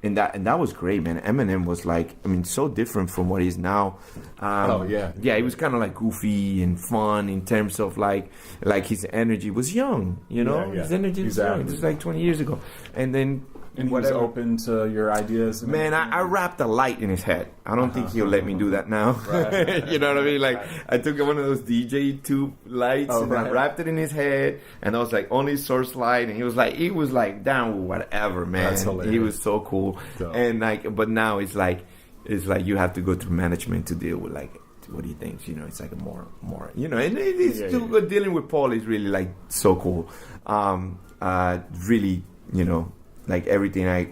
And that was great, man. Eminem was like, I mean, so different from what he is now. Yeah, he was kind of like goofy and fun in terms of like his energy was young, you know. His energy was young. This was like 20 years ago, and then. And he was open to your ideas. Man, I wrapped a light in his head. I don't think he'll let me do that now. Right. You know what I mean? Like, I took one of those DJ tube lights and I wrapped it in his head. And I was like, only source light. And he was like down with whatever, man. That's hilarious. He was so cool. Dope. And like, but now it's like you have to go through management to deal with like, what he thinks, you know, it's like a more, you know, and dealing with Paul is really like so cool. Really, you know, like everything I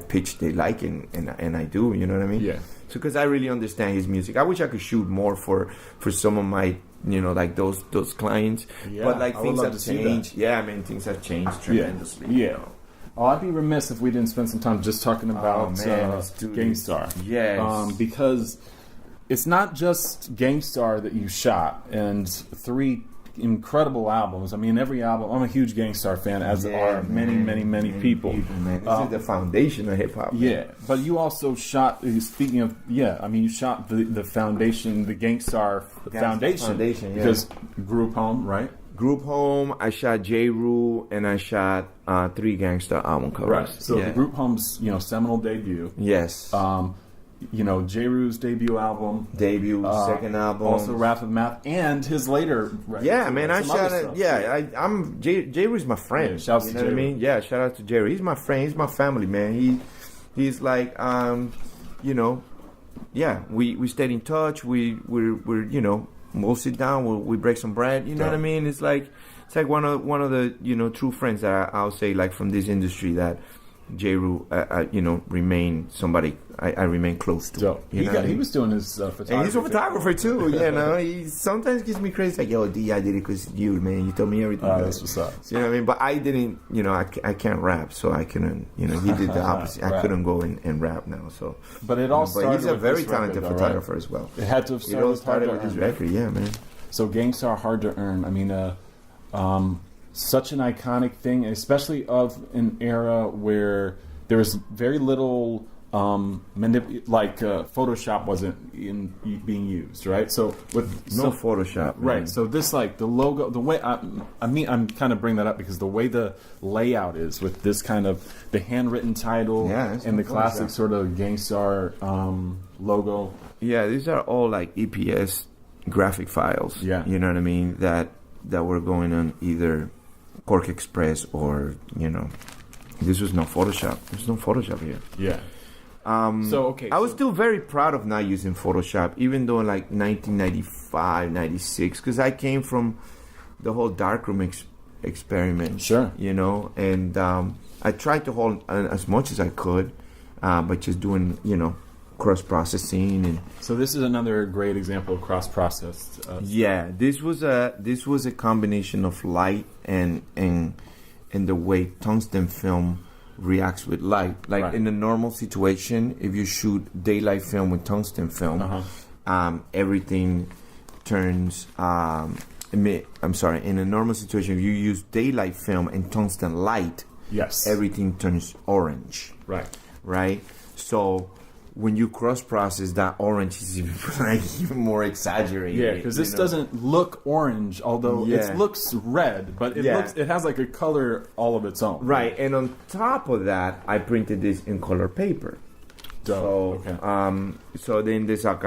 pitch, they like and I do, you know what I mean? Yeah. So because I really understand his music, I wish I could shoot more for some of my, you know, like those clients. Yeah, but like things have changed. Yeah, I mean things have changed tremendously. Yeah. You know? Oh, I'd be remiss if we didn't spend some time just talking about Gangstarr. Yes. Because it's not just Gangstarr that you shot, and 3 incredible albums. I mean, every album. I'm a huge Gangstarr fan, as are many people. Man. This is the foundation of hip hop. Yeah, but you also shot. Speaking of, I mean, you shot the foundation, the Gangstarr Foundation, because Group Home, right? Group Home. I shot Jeru, and I shot 3 Gangstarr album covers. Right. So the Group Home's seminal debut. Yes. You know, Jeru's debut album. Second album. Also Wrath of Math, and his later record. Yeah, man, I shot it. Yeah, I'm Jeru's my friend. Yeah, shouts you to know Jeru. what I mean? Yeah, shout out to Jeru. He's my friend. He's my family, man. He's like, you know, yeah, we stayed in touch. We're you know, we'll sit down, we break some bread. You know what I mean? It's like one of the, you know, true friends that I'll say, like, from this industry that Jeru, remain somebody I remain close to. So You know what I mean? he was doing his photography. And he's a photographer too, He sometimes gives me crazy, like, yo, D, I did it because you, man. You told me everything. That's what's up. You know what I mean? But I didn't, I can't rap, so I couldn't, he did the opposite. Right. I couldn't go and rap now, so. But it all started But he's a with very this record, talented though, photographer right? as well. It had to have It all started started with his Hard to Earn. record, yeah, man. So Gangstarr, Hard to Earn. I mean, such an iconic thing, especially of an era where there was very little Photoshop wasn't being used, right? So No Photoshop, man. right? So this, like, the logo, the way I'm kind of bringing that up because the way the layout is with this kind of the handwritten title and the classic sort of Gangstarr logo. Yeah, these are all like EPS graphic files. Yeah. You know what I mean? That were going on either Cork Express or, this was no Photoshop. There's no Photoshop here. Yeah. I was still very proud of not using Photoshop, even though in like 1995, 96, because I came from the whole darkroom experiment. Sure. And I tried to hold as much as I could, but just doing, cross processing and. So this is another great example of cross processed. This was a combination of light and the way tungsten film reacts with light. Like Right. in a normal situation, if you shoot daylight film with tungsten film, everything turns. I'm sorry. In a normal situation, if you use daylight film and tungsten light, Yes. everything turns orange. Right. Right. So when you cross process, that orange is even more exaggerated. Yeah, because this doesn't look orange, although it looks red, but it has like a color all of its own. Right, and on top of that, I printed this in color paper. Dope. Okay. So then there's like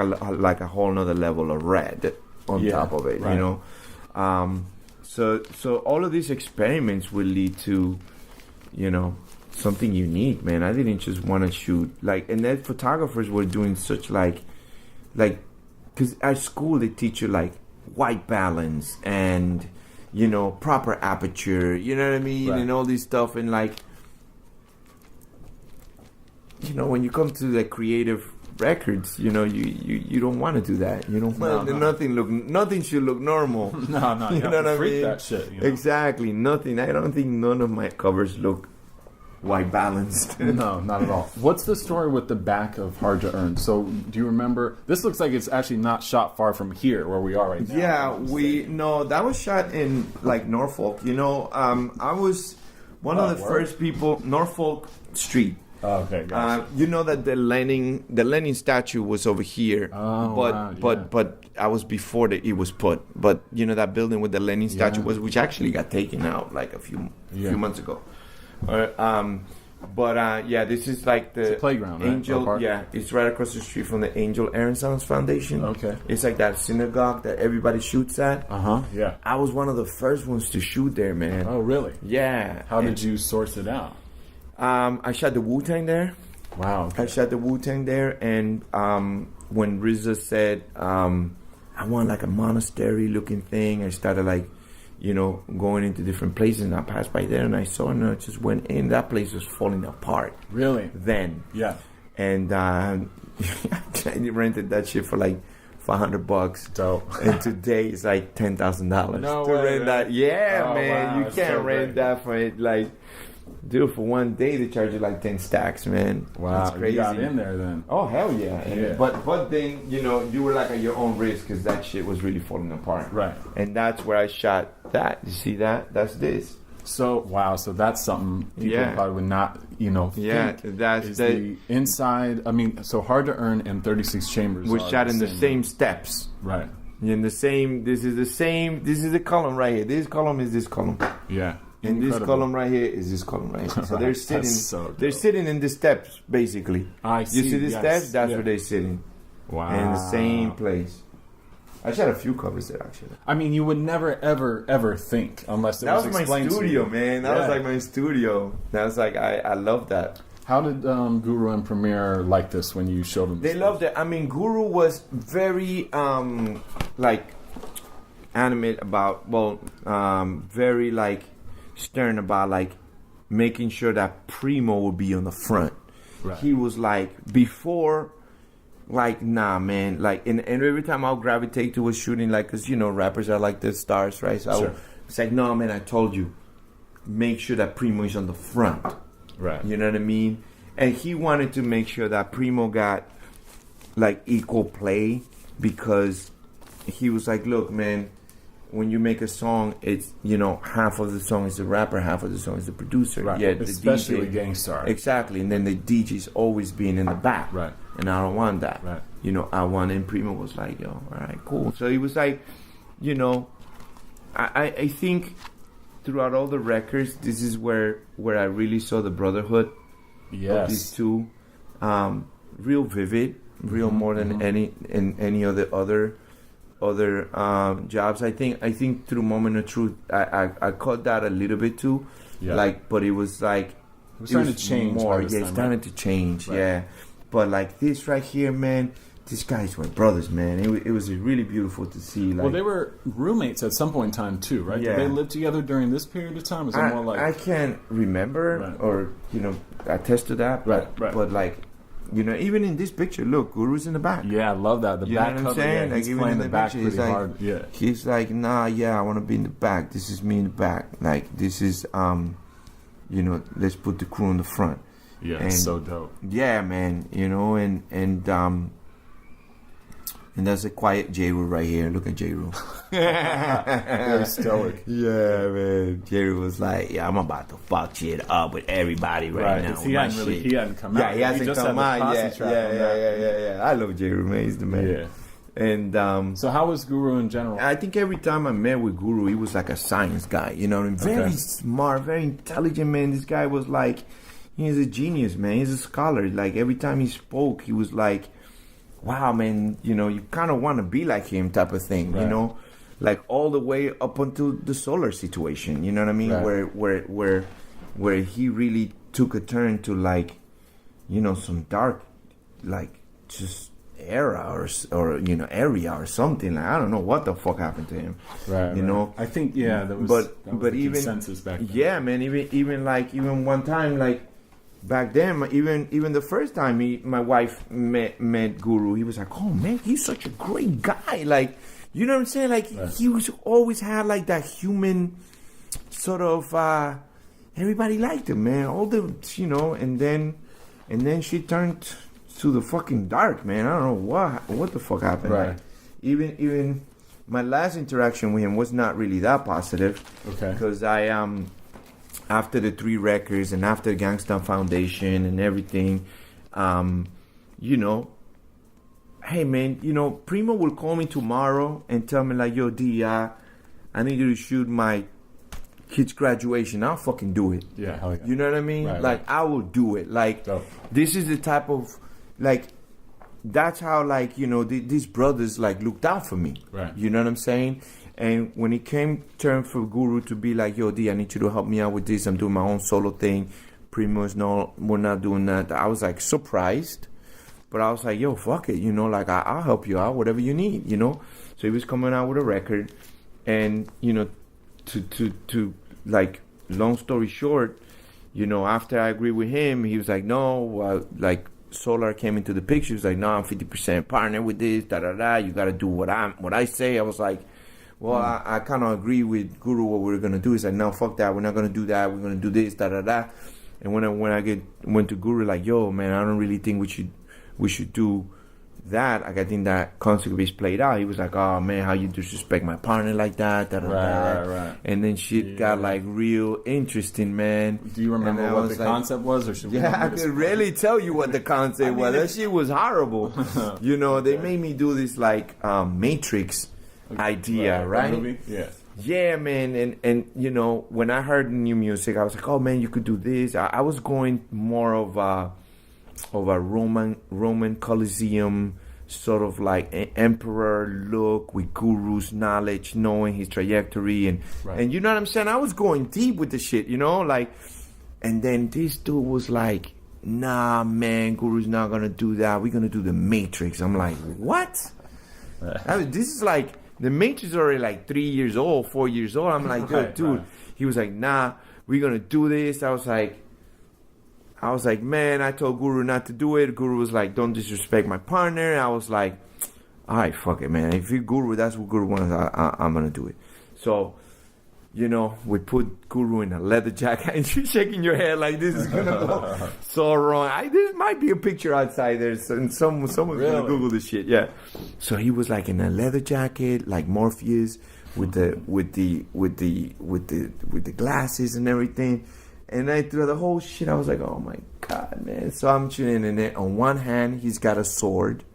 a whole nother level of red on top of it, right. So all of these experiments will lead to, something unique, man. I didn't just want to shoot and then photographers were doing such because at school they teach you like white balance and proper aperture, you know what I mean, right. and all this stuff, and when you come to the creative records, you don't want to do that. You don't want nothing should look normal. No, you know what I mean? That shit. Exactly, nothing. I don't think none of my covers look white balanced. No, not at all. What's the story with the back of Hard to Earn? So, do you remember? This looks like it's actually not shot far from here, where we are right now. Yeah, that was shot in Norfolk. I was one of the first people, Norfolk Street. Oh, okay, gotcha. That the Lenin statue was over here. But I was before it was put. But that building with the Lenin statue which actually got taken out like a few months ago. This is like the playground, right? Angel. Yeah, it's right across the street from the Angel Aaron Sounds Foundation. Okay, it's like that synagogue that everybody shoots at. Yeah, I was one of the first ones to shoot there, man. Oh, really? Yeah. How did you source it out? I shot the Wu-Tang there. Wow. Okay. I shot the Wu-Tang there, and when RZA said, "I want like a monastery-looking thing," I started going into different places, and I passed by there and I saw it and I just went in. That place was falling apart. Really? Then. Yeah. And I rented that shit for like $500. Dope. And today it's like $10,000 no to way, rent man. that. Yeah, Oh, man. wow, You that's can't so rent great. that for it. Dude, for one day they charge you like 10 stacks, man. Wow. It's crazy. You got in there then. Oh, hell yeah. Yeah. But then, you were like at your own risk because that shit was really falling apart. Right. And that's where I shot that. You see that? That's this. So, wow. So that's something people probably would not, Yeah, think that's is the inside. I mean, so Hard to Earn and 36 Chambers we are shot in the same steps. Right. In the same, this is the column right here. This column is this column. Yeah. And Incredible. this column right here is this column right here. So they're sitting. so they're sitting in the steps, basically. I see. You see the yes. steps? That's Yeah. where they're sitting. Wow. In the same place. I shot a few covers there actually. I mean, you would never, ever, ever think unless it That was was my explained to studio, you. man. That was like my studio. That was like I love that. How did Guru and Premier like this when you showed them? They loved it. I mean, Guru was very animate about very stern about making sure that Primo would be on the front. Right. He was like, before, like, nah, man. Like, and every time I'll gravitate to a shooting, like, because, you know, rappers are like the stars, right? So Sure. it's like, no, man, I told you, make sure that Primo is on the front. Right. You know what I mean? And he wanted to make sure that Primo got, like, equal play, because he was like, look, man, when you make a song, it's, you know, half of the song is the rapper, half of the song is the producer. Right. Yeah, Especially the with DJ, Gangstarr. Exactly. And then the DJ's always being in the back. Right. And I don't want that. Right. You know, I want, and Primo was like, yo, all right, cool. So he was like, you know, I think throughout all the records, this is where I really saw the brotherhood of these two. Real vivid, real more than any of the other jobs. I think through Moment of Truth, I caught that a little bit too. Yeah. Like, but it was like It was starting to change. more. by this Yeah, time, it's starting right? to change. Right. Yeah, but like this right here, man. These guys were brothers, man. It was really beautiful to see. Like, Well, they were roommates at some point in time too, right? Yeah. Did they live together during this period of time? Was it more like I can't remember Right. or, you know, attest to that. Right, right. But like, you know, even in this picture, look, Guru's in the back. Yeah, I love that. The You know back what I'm cover, saying? yeah, Like, he's even playing in the the back picture, pretty he's like- hard. Yeah. He's like, nah, yeah, I want to be in the back. This is me in the back. Like, this is, you know, let's put the crew in the front. Yeah, And- it's so dope. Yeah, man. You know, and that's a quiet Jeru right here. Look at Jeru. Very stoic. Yeah, man. Jeru was like, yeah, I'm about to fuck shit up with everybody right now. He hadn't come out. Yeah, he hasn't just come had the out posse yet. track on that. Yeah. I love Jeru, man. He's the man. Yeah. And So how was Guru in general? I think every time I met with Guru, he was like a science guy. You know what I mean? Very Okay. smart, very intelligent, man. This guy was like, he's a genius, man. He's a scholar. Like, every time he spoke, he was like, wow, man, you know, you kind of want to be like him type of thing, you Right. know? Like, all the way up until the solar situation, you know what I mean? Right. Where he really took a turn to, like, you know, some dark, like, just era or you know, area or something. Like, I don't know what the fuck happened to him. Right. You know? I think that was But the even consensus back then. yeah, man. Even one time, like back then, even the first time my wife met Guru, he was like, "Oh man, he's such a great guy." Like, you know what I'm saying? Like, Right. he was always had like that human sort of. Everybody liked him, man. All the and then she turned to the fucking dark, man. I don't know what the fuck happened. Right. Like, even my last interaction with him was not really that positive. Okay. Because I after the 3 records and after the Gangstarr Foundation and everything, you know, hey man, you know, Primo will call me tomorrow and tell me like, yo, D, I need you to shoot my kid's graduation. I'll fucking do it. Yeah, hell yeah. You know what I mean? Right, Like, I will do it. Like, Dope. this is the type of, like, that's how, like, you know, these brothers, like, looked out for me. Right. You know what I'm saying? And when it came turn for Guru to be like, yo, D, I need you to help me out with this. I'm doing my own solo thing. Primo's no, we're not doing that. I was, like, surprised. But I was like, yo, fuck it. You know, like, I'll help you out, whatever you need, you know? So he was coming out with a record. And, you know, to like, long story short, you know, after I agreed with him, he was like, no, like, Solar came into the picture. He was like, no, I'm 50% partner with this, you got to do what I say. I was like, well, I kind of agree with Guru what we're going to do. He's like, no, fuck that. We're not going to do that. We're going to do this, And when I went to Guru, like, yo, man, I don't really think we should do that. Like, I think that concert is played out. He was like, oh man, how you disrespect my partner like that, Right. And then shit got like real interesting, man. Do you remember And I what was the like, concept was, or should we? yeah, I could really tell you what the concept was. That shit was horrible. You know, they made me do this like Matrix idea, right? Movie? Yeah. Yeah, man, and you know, when I heard new music, I was like, oh man, you could do this. I was going more of a Roman Colosseum sort of like an emperor look with Guru's knowledge, knowing his trajectory, and Right. and you know what I'm saying. I was going deep with the shit, you know, like, and then this dude was like, nah, man, Guru's not gonna do that. We're gonna do the Matrix. I'm like, what? This is like the Matrix is already like 3 years old, 4 years old. I'm like, Right, dude. right. He was like, nah, we're gonna do this. I was like, man, I told Guru not to do it. Guru was like, don't disrespect my partner. I was like, all right, fuck it, man. If you Guru, that's what Guru wants. I'm gonna do it. So, you know, we put Guru in a leather jacket, and you're shaking your head like this is gonna go so wrong. There might be a picture outside there, and someone's Really? gonna Google this shit. Yeah. So he was like in a leather jacket, like Morpheus, with the glasses and everything. And I through the whole shit, I was like, oh my god, man. So I'm tuning in it. On one hand, he's got a sword,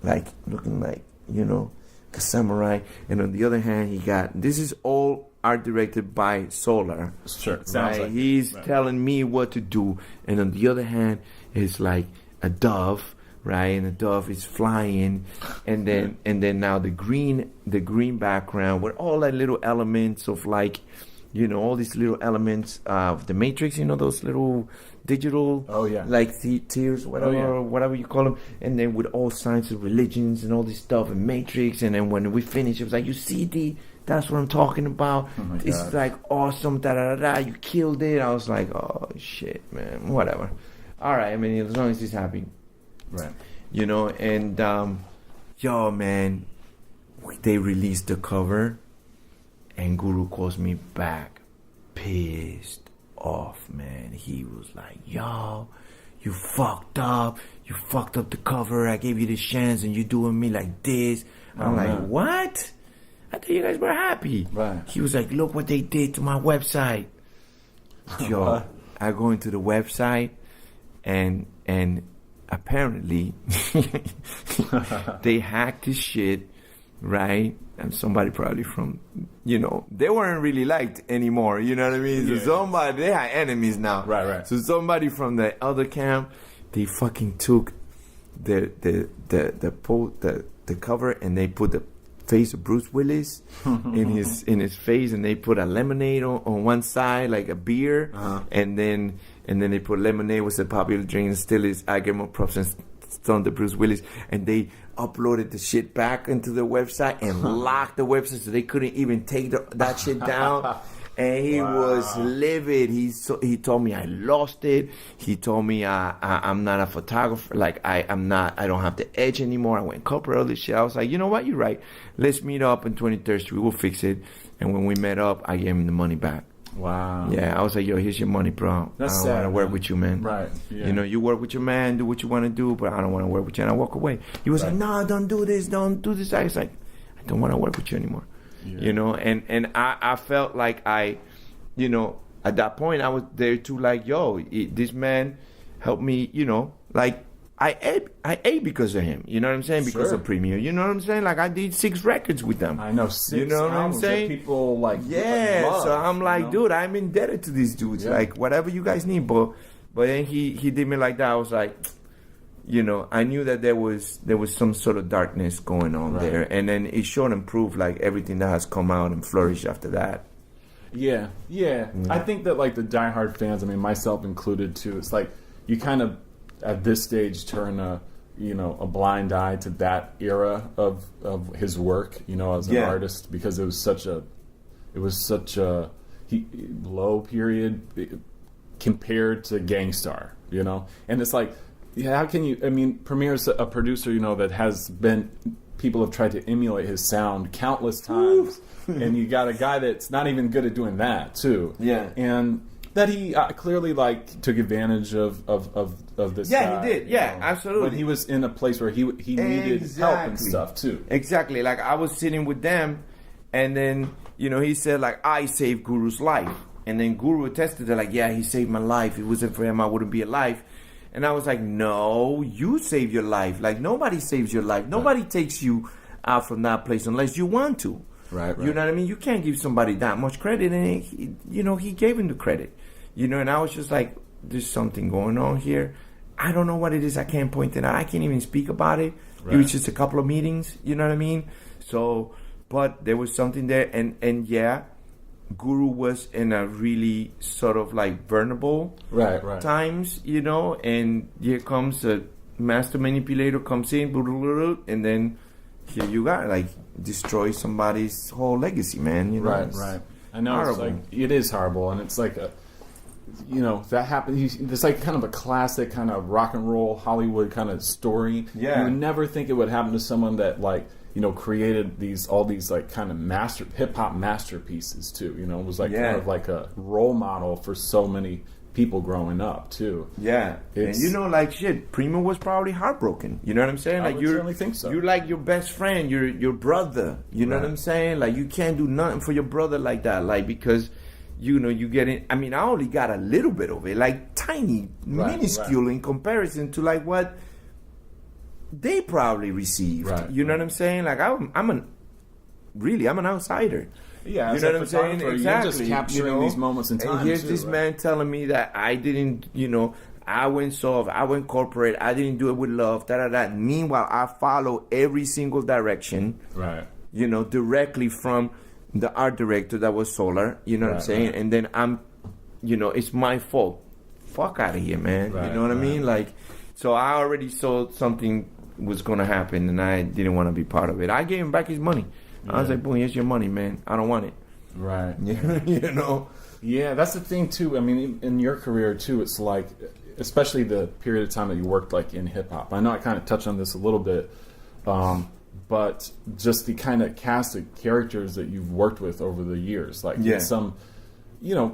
like looking like, you know, a samurai, and on the other hand, he got, this is all art directed by Solar. Sure, sounds right? like He's right. telling me what to do, and on the other hand, it's like a dove, right? And the dove is flying, and then now the green background with all the little elements of like, you know, all these little elements of the Matrix, you know, those little digital, like tiers, whatever you call them, and then with all signs of religions and all this stuff and Matrix, and then when we finish, it was like, you see, that's what I'm talking about. It's like awesome, you killed it. I was like, oh shit, man, whatever. All right, I mean, as long as he's happy, right? You know, and yo, man, they released the cover, and Guru calls me back, pissed off, man. He was like, yo, you fucked up the cover, I gave you the chance and you doing me like this. I'm like, what? I thought you guys were happy. Right. He was like, look what they did to my website. Yo, I go into the website and apparently they hacked his shit, right? And somebody probably from, you know, they weren't really liked anymore, you know what I mean? So they had enemies now. Right. So somebody from the other camp, they fucking took the cover, and they put the face of Bruce Willis in his face, and they put a lemonade on one side, like a beer, and then they put lemonade was a popular drink, and still is, I give more props and stunned to Bruce Willis, and they uploaded the shit back into the website and locked the website so they couldn't even take that shit down. And he was livid. He told me I lost it. He told me I'm not a photographer. Like I don't have the edge anymore. I went corporate, all this shit. I was like, you know what? You're right. Let's meet up in 23rd Street. We'll fix it. And when we met up, I gave him the money back. Wow. Yeah, I was like, yo, here's your money, bro. That's I don't want to work with you, man. Right. Yeah. You know, you work with your man, do what you want to do, but I don't want to work with you. And I walk away. He was like, no, don't do this. Don't do this. I was like, I don't want to work with you anymore. Yeah. You know, and I felt like you know, at that point I was there to like, yo, this man helped me, you know, like I ate because of him. You know what I'm saying? Because of Premier. You know what I'm saying? Like I did 6 records with them. I know 6. You know what I'm saying? People like love, so I'm like, you know? dude, I'm indebted to these dudes. Yeah. Like whatever you guys need, but then he did me like that. I was like, you know, I knew that there was some sort of darkness going on there, and then it showed and proved like everything that has come out and flourished after that. Yeah. I think that like the diehard fans, I mean myself included too, it's like you kind of at this stage turn a blind eye to that era of his work, you know, as an artist, because it was such a low period compared to Gangstarr, you know, and it's like, how can you? I mean, Premier's a producer, you know, that has been. People have tried to emulate his sound countless times, and you got a guy that's not even good at doing that too. Yeah, and that he clearly like took advantage of this. Yeah, guy, he did. Yeah, know, absolutely. When he was in a place where he needed help and stuff too. Exactly. Like I was sitting with them, and then you know he said like I saved Guru's life, and then Guru attested to like, yeah, he saved my life. If it wasn't for him, I wouldn't be alive. And I was like, no, you save your life. Like, nobody saves your life. Nobody takes you out from that place unless you want to. Right. You know what I mean? You can't give somebody that much credit. And, he gave him the credit. You know, and I was just like, there's something going on here. I don't know what it is. I can't point it out. I can't even speak about it. Right. It was just a couple of meetings. You know what I mean? So, but there was something there. And yeah. Guru was in a really sort of like vulnerable times, you know, and here comes a master manipulator comes in, and then here you got like destroy somebody's whole legacy, man. You know? Right. I know. Horrible. It's like, it is horrible, and it's like that happens. It's like kind of a classic kind of rock and roll Hollywood kind of story. Yeah. You would never think it would happen to someone that like created all these like kind of hip hop masterpieces too. It was like kind of like a role model for so many people growing up too. Yeah, and like shit, Primo was probably heartbroken. You know what I'm saying? Like I would certainly think so. You're like your best friend, your brother. You know what I'm saying? Like you can't do nothing for your brother like that, like because you get in. I mean, I only got a little bit of it, like tiny, minuscule in comparison to like what they probably received. Right, you know what I'm saying? Like I'm an outsider. Yeah, you know what I'm saying? Exactly. You're just capturing these moments in time. And here's this man telling me that I didn't, I went soft, I went corporate, I didn't do it with love, Meanwhile, I follow every single direction, right? Directly from the art director that was Solar. You know what I'm saying? Right. And then I'm, it's my fault. Fuck out of here, man. Right, you know what I mean? Like, so I already saw something was gonna happen, and I didn't want to be part of it. I gave him back his money. I was like, boom, here's your money, man. I don't want it. Right. Yeah, that's the thing, too. I mean, in your career, too, it's like, especially the period of time that you worked, like, in hip-hop. I know I kind of touched on this a little bit, but just the kind of cast of characters that you've worked with over the years. Like, some,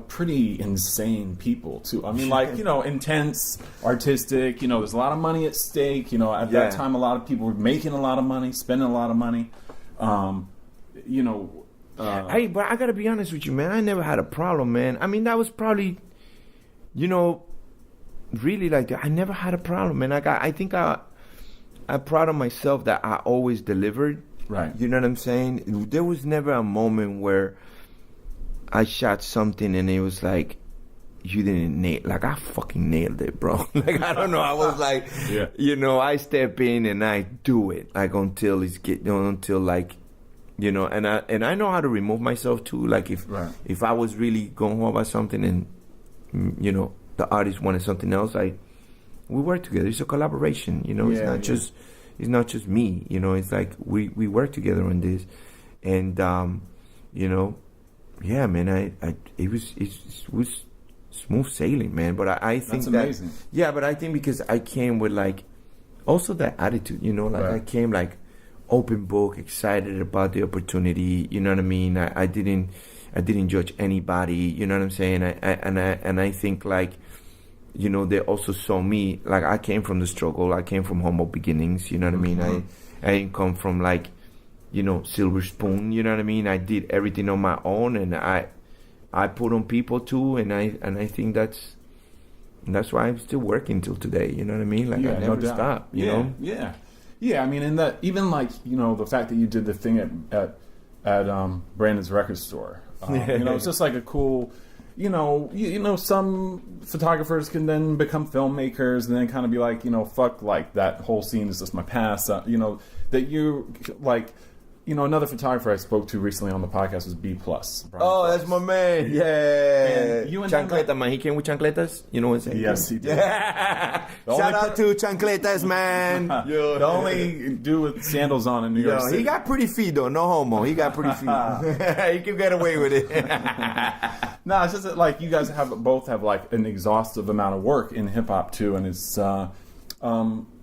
pretty insane people, too. I mean, like, intense, artistic, there's a lot of money at stake. At that time, a lot of people were making a lot of money, spending a lot of money. Hey, but I gotta be honest with you, man. I never had a problem, man. I mean, that was probably, really like I never had a problem, man. I think I'm proud of myself that I always delivered. Right. You know what I'm saying? There was never a moment where I shot something and it was like, you didn't nail. Like, I fucking nailed it, bro. Like, I don't know. I was like, I step in and I do it, like, until and I know how to remove myself too. Like, if I was really going home about something and the artist wanted something else, we work together. It's a collaboration. It's not just me. It's like we work together on this, and man. It was smooth sailing, man. But I think that's amazing. But I think because I came with like also that attitude, I came like open book, excited about the opportunity. You know what I mean? I didn't judge anybody. You know what I'm saying? I think like, they also saw me, like I came from the struggle. I came from humble beginnings. You know what I mean? I didn't come from like, silver spoon. You know what I mean? I did everything on my own, and I put on people too, and I think that's why I'm still working till today. You know what I mean? Like I never stop. You know? Yeah. I mean, in that, even like the fact that you did the thing at Brandon's record store. It's just like a cool. Some photographers can then become filmmakers and then kind of be like, fuck, like that whole scene is just my past. That you like. Another photographer I spoke to recently on the podcast was B+. Oh, that's my man. Yeah. And you and Chancleta, man. He came with chancletas. You know what I'm saying? Yes, he did. Shout out to Chancletas, man. The only dude with sandals on in New York City. He got pretty feet, though. No homo. He got pretty feet. He can get away with it. No, it's just that, like, you guys both have like an exhaustive amount of work in hip hop too, and it's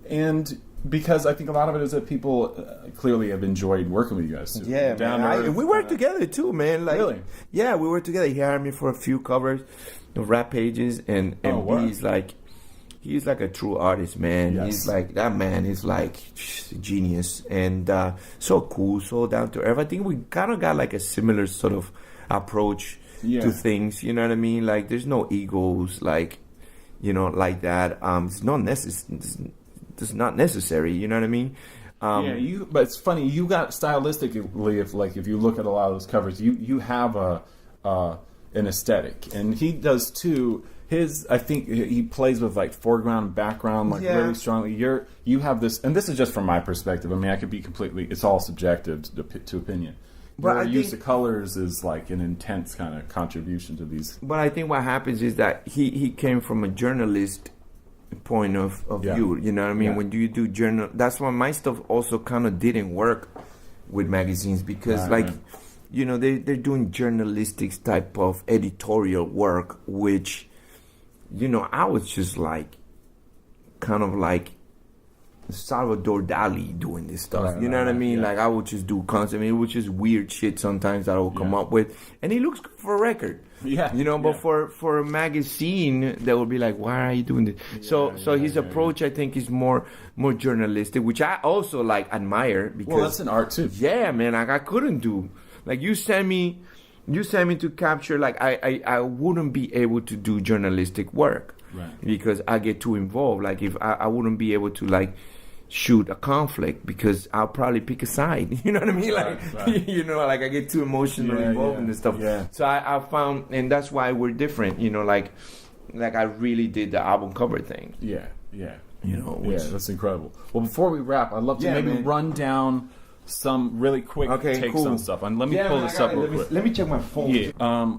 and because I think a lot of it is that people clearly have enjoyed working with you guys too. Yeah, man. We work together too, man. Like, really? Yeah, we work together. He hired me for a few covers of rap pages, and he's like a true artist, man. Yes. He's like, that man is like genius and so cool, so down to earth. I think we kind of got like a similar sort of approach to things. You know what I mean? Like, there's no egos, like, like that. It's not necessary. You know what I mean? But it's funny. You got stylistically, if you look at a lot of those covers, you have an aesthetic, and he does too. I think he plays with like foreground and background like really strongly. You have this, and this is just from my perspective. I mean, I could be completely. It's all subjective to opinion. But your use of colors is like an intense kind of contribution to these. But I think what happens is that he came from a journalist point of view. You know what I mean? When you do journal, that's why my stuff also kind of didn't work with magazines because they're doing journalistic type of editorial work, which, I was just like, kind of like Salvador Dali doing this stuff. Right, you know what I mean? yeah. Like, I would just do concept. I mean, it was just weird shit sometimes that I would come up with. And he looks good for a record. Yeah. But for a magazine, they would be like, why are you doing this? So his approach, I think, is more journalistic, which I also, like, admire. Because, Well, that's an art, too. yeah, man, like, I couldn't do. Like, you send me to capture, like, I wouldn't be able to do journalistic work. Right. Because I get too involved. Like, if I wouldn't be able to, like, shoot a conflict because I'll probably pick a side. You know what I mean? Like, right. Like, I get too emotionally involved in this stuff. Yeah. So I found, and that's why we're different. Like I really did the album cover thing. Yeah. Which, That's incredible. Well, before we wrap, I'd love to maybe man. run down some really quick takes on stuff. And let me pull this up real quick. Let me check my phone. Yeah.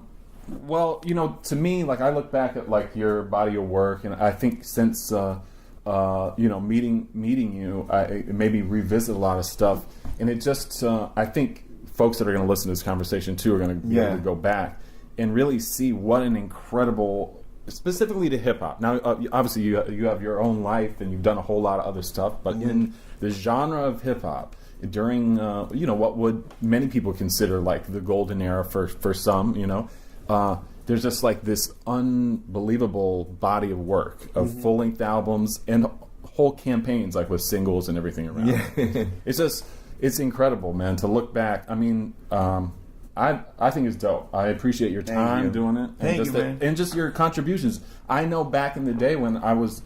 Well, to me, like, I look back at, like, your body of work, and I think since meeting you, it made me revisit a lot of stuff, and it just I think folks that are going to listen to this conversation too are going to be able to go back and really see what an incredible, specifically to hip hop. Now, obviously, you have your own life and you've done a whole lot of other stuff, but in the genre of hip hop, during what would many people consider like the golden era for some, there's just like this unbelievable body of work of full-length albums and whole campaigns, like with singles and everything around. Yeah. It's incredible, man, to look back. I mean, I think it's dope. I appreciate your time doing it. Thank you, man. And just your contributions. I know back in the day when I was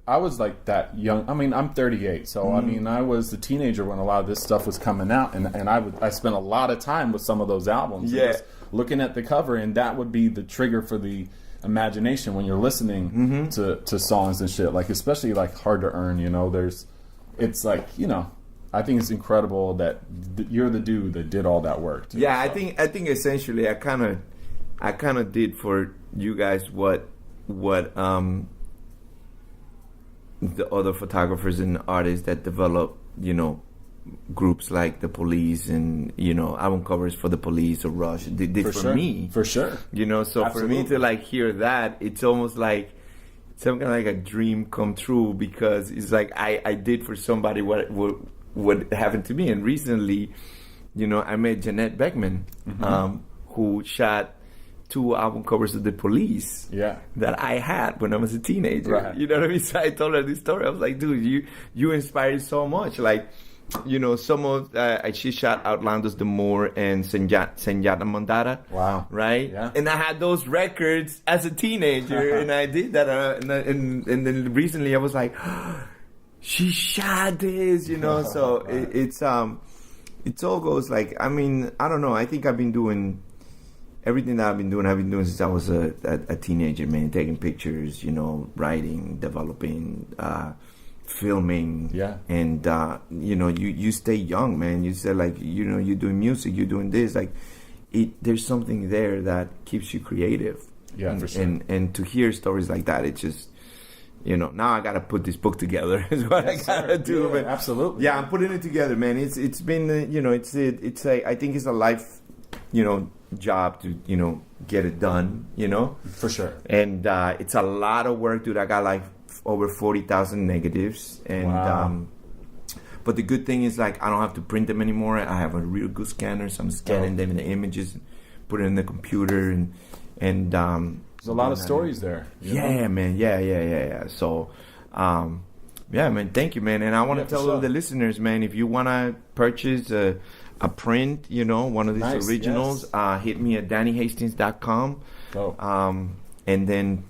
like that young. I mean, I'm 38, so I mean, I was a teenager when a lot of this stuff was coming out, and I spent a lot of time with some of those albums. Yeah. Just looking at the cover, and that would be the trigger for the imagination when you're listening to songs and shit. Like, especially like Hard to Earn. It's like, I think it's incredible that you're the dude that did all that work. Too, yeah, so. I think essentially I kind of did for you guys what the other photographers and artists that develop, groups like the Police and, album covers for the Police or Rush did for me. For sure. So Absolutely. For me to like hear that, it's almost like some kind of like a dream come true, because it's like I did for somebody what happened to me. And recently, I met Jeanette Beckman, who shot 2 album covers of the Police that I had when I was a teenager. Right. You know what I mean? So I told her this story. I was like, dude, you inspired so much. Like, some of she shot Outlandos the Moor and Senyata Mandata. Wow. Right? Yeah. And I had those records as a teenager, and I did that. And then recently I was like, she shot this, So it's all goes like, I mean, I don't know. I think I've been doing everything that I've been doing since I was a teenager, man. Taking pictures, writing, developing, filming. Yeah. And, you stay young, man. You say, like, you're doing music, you're doing this. Like, there's something there that keeps you creative. Yeah, for sure. And to hear stories like that, it's just, now I got to put this book together is what I got to do. Yeah, but absolutely. Yeah, I'm putting it together, man. It's been, I think it's a life, job to, get it done, For sure. And it's a lot of work, dude. I got like over 40,000 negatives. And, wow. But the good thing is, like, I don't have to print them anymore. I have a real good scanner, so I'm scanning them in the images, put it in the computer, and there's a lot of stories there. Yeah, man. Yeah. So, man, thank you, man. And I want to tell the listeners, man, if you want to purchase a print, one of these originals, hit me at DannyHastings.com. Oh. And then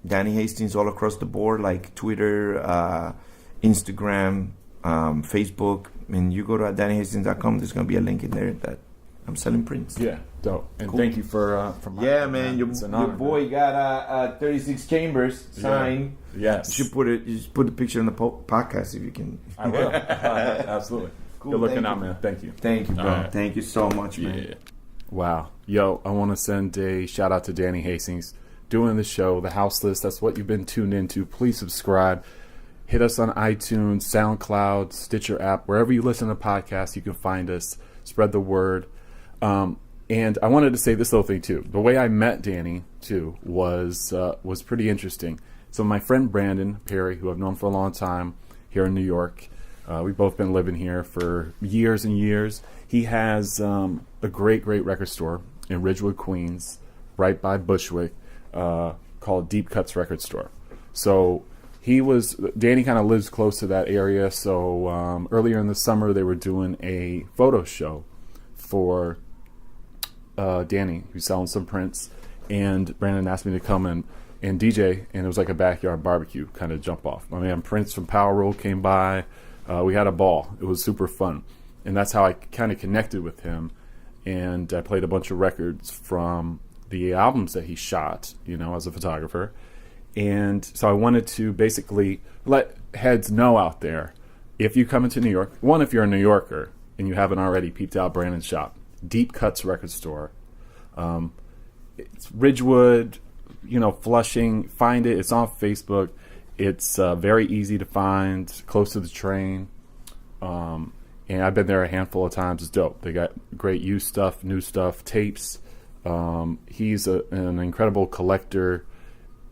Danny Hastings all across the board, like Twitter, Instagram, Facebook. And you go to DannyHastings.com, there's going to be a link in there that I'm selling prints. Yeah, dope. And thank you for my man. Your boy got 36 Chambers signed. Yes. You should put the picture in the podcast if you can. I will. Absolutely. Cool. You're looking out, man. Thank you. Thank you, bro. Right. Thank you so much, man. Yeah. Wow. Yo, I want to send a shout out to Danny Hastings doing the show, The House List. That's what you've been tuned into. Please subscribe. Hit us on iTunes, SoundCloud, Stitcher app, wherever you listen to podcasts, you can find us. Spread the word. And I wanted to say this little thing too. The way I met Danny too was pretty interesting. So my friend Brandon Perry, who I've known for a long time here in New York, we've both been living here for years and years. He has a great record store in Ridgewood, Queens, right by Bushwick, called Deep Cuts Record Store. So Danny kind of lives close to that area. So earlier in the summer, they were doing a photo show for Danny, who's selling some prints, and Brandon asked me to come and DJ, and it was like a backyard barbecue kind of jump off. My man Prince from Power Roll came by. We had a ball. It was super fun, and that's how I kind of connected with him. And I played a bunch of records from the albums that he shot, as a photographer. And so I wanted to basically let heads know out there, if you come into New York, one, if you're a New Yorker and you haven't already peeped out Brandon's shop, Deep Cuts Record Store. It's Ridgewood, Flushing. Find it. It's on Facebook. It's very easy to find, close to the train. And I've been there a handful of times. It's dope. They got great used stuff, new stuff, tapes. He's an incredible collector.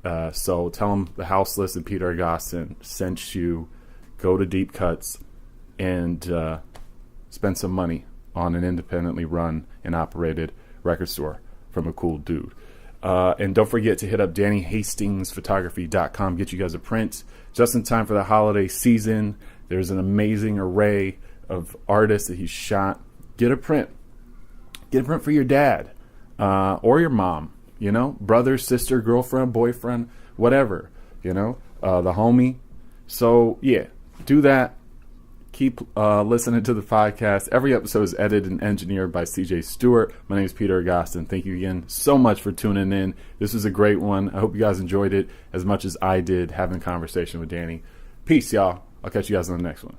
So tell him the Houseless and Peter Agostin sent you. Go to Deep Cuts and spend some money on an independently run and operated record store from a cool dude. And don't forget to hit up DannyHastingsPhotography.com. Get you guys a print just in time for the holiday season. There's an amazing array of artists that he's shot. Get a print. Get a print for your dad or your mom, brother, sister, girlfriend, boyfriend, whatever, the homie. So, yeah, do that. Keep listening to the podcast. Every episode is edited and engineered by CJ Stewart. My name is Peter Agostin. Thank you again so much for tuning in. This was a great one. I hope you guys enjoyed it as much as I did having a conversation with Danny. Peace, y'all. I'll catch you guys on the next one.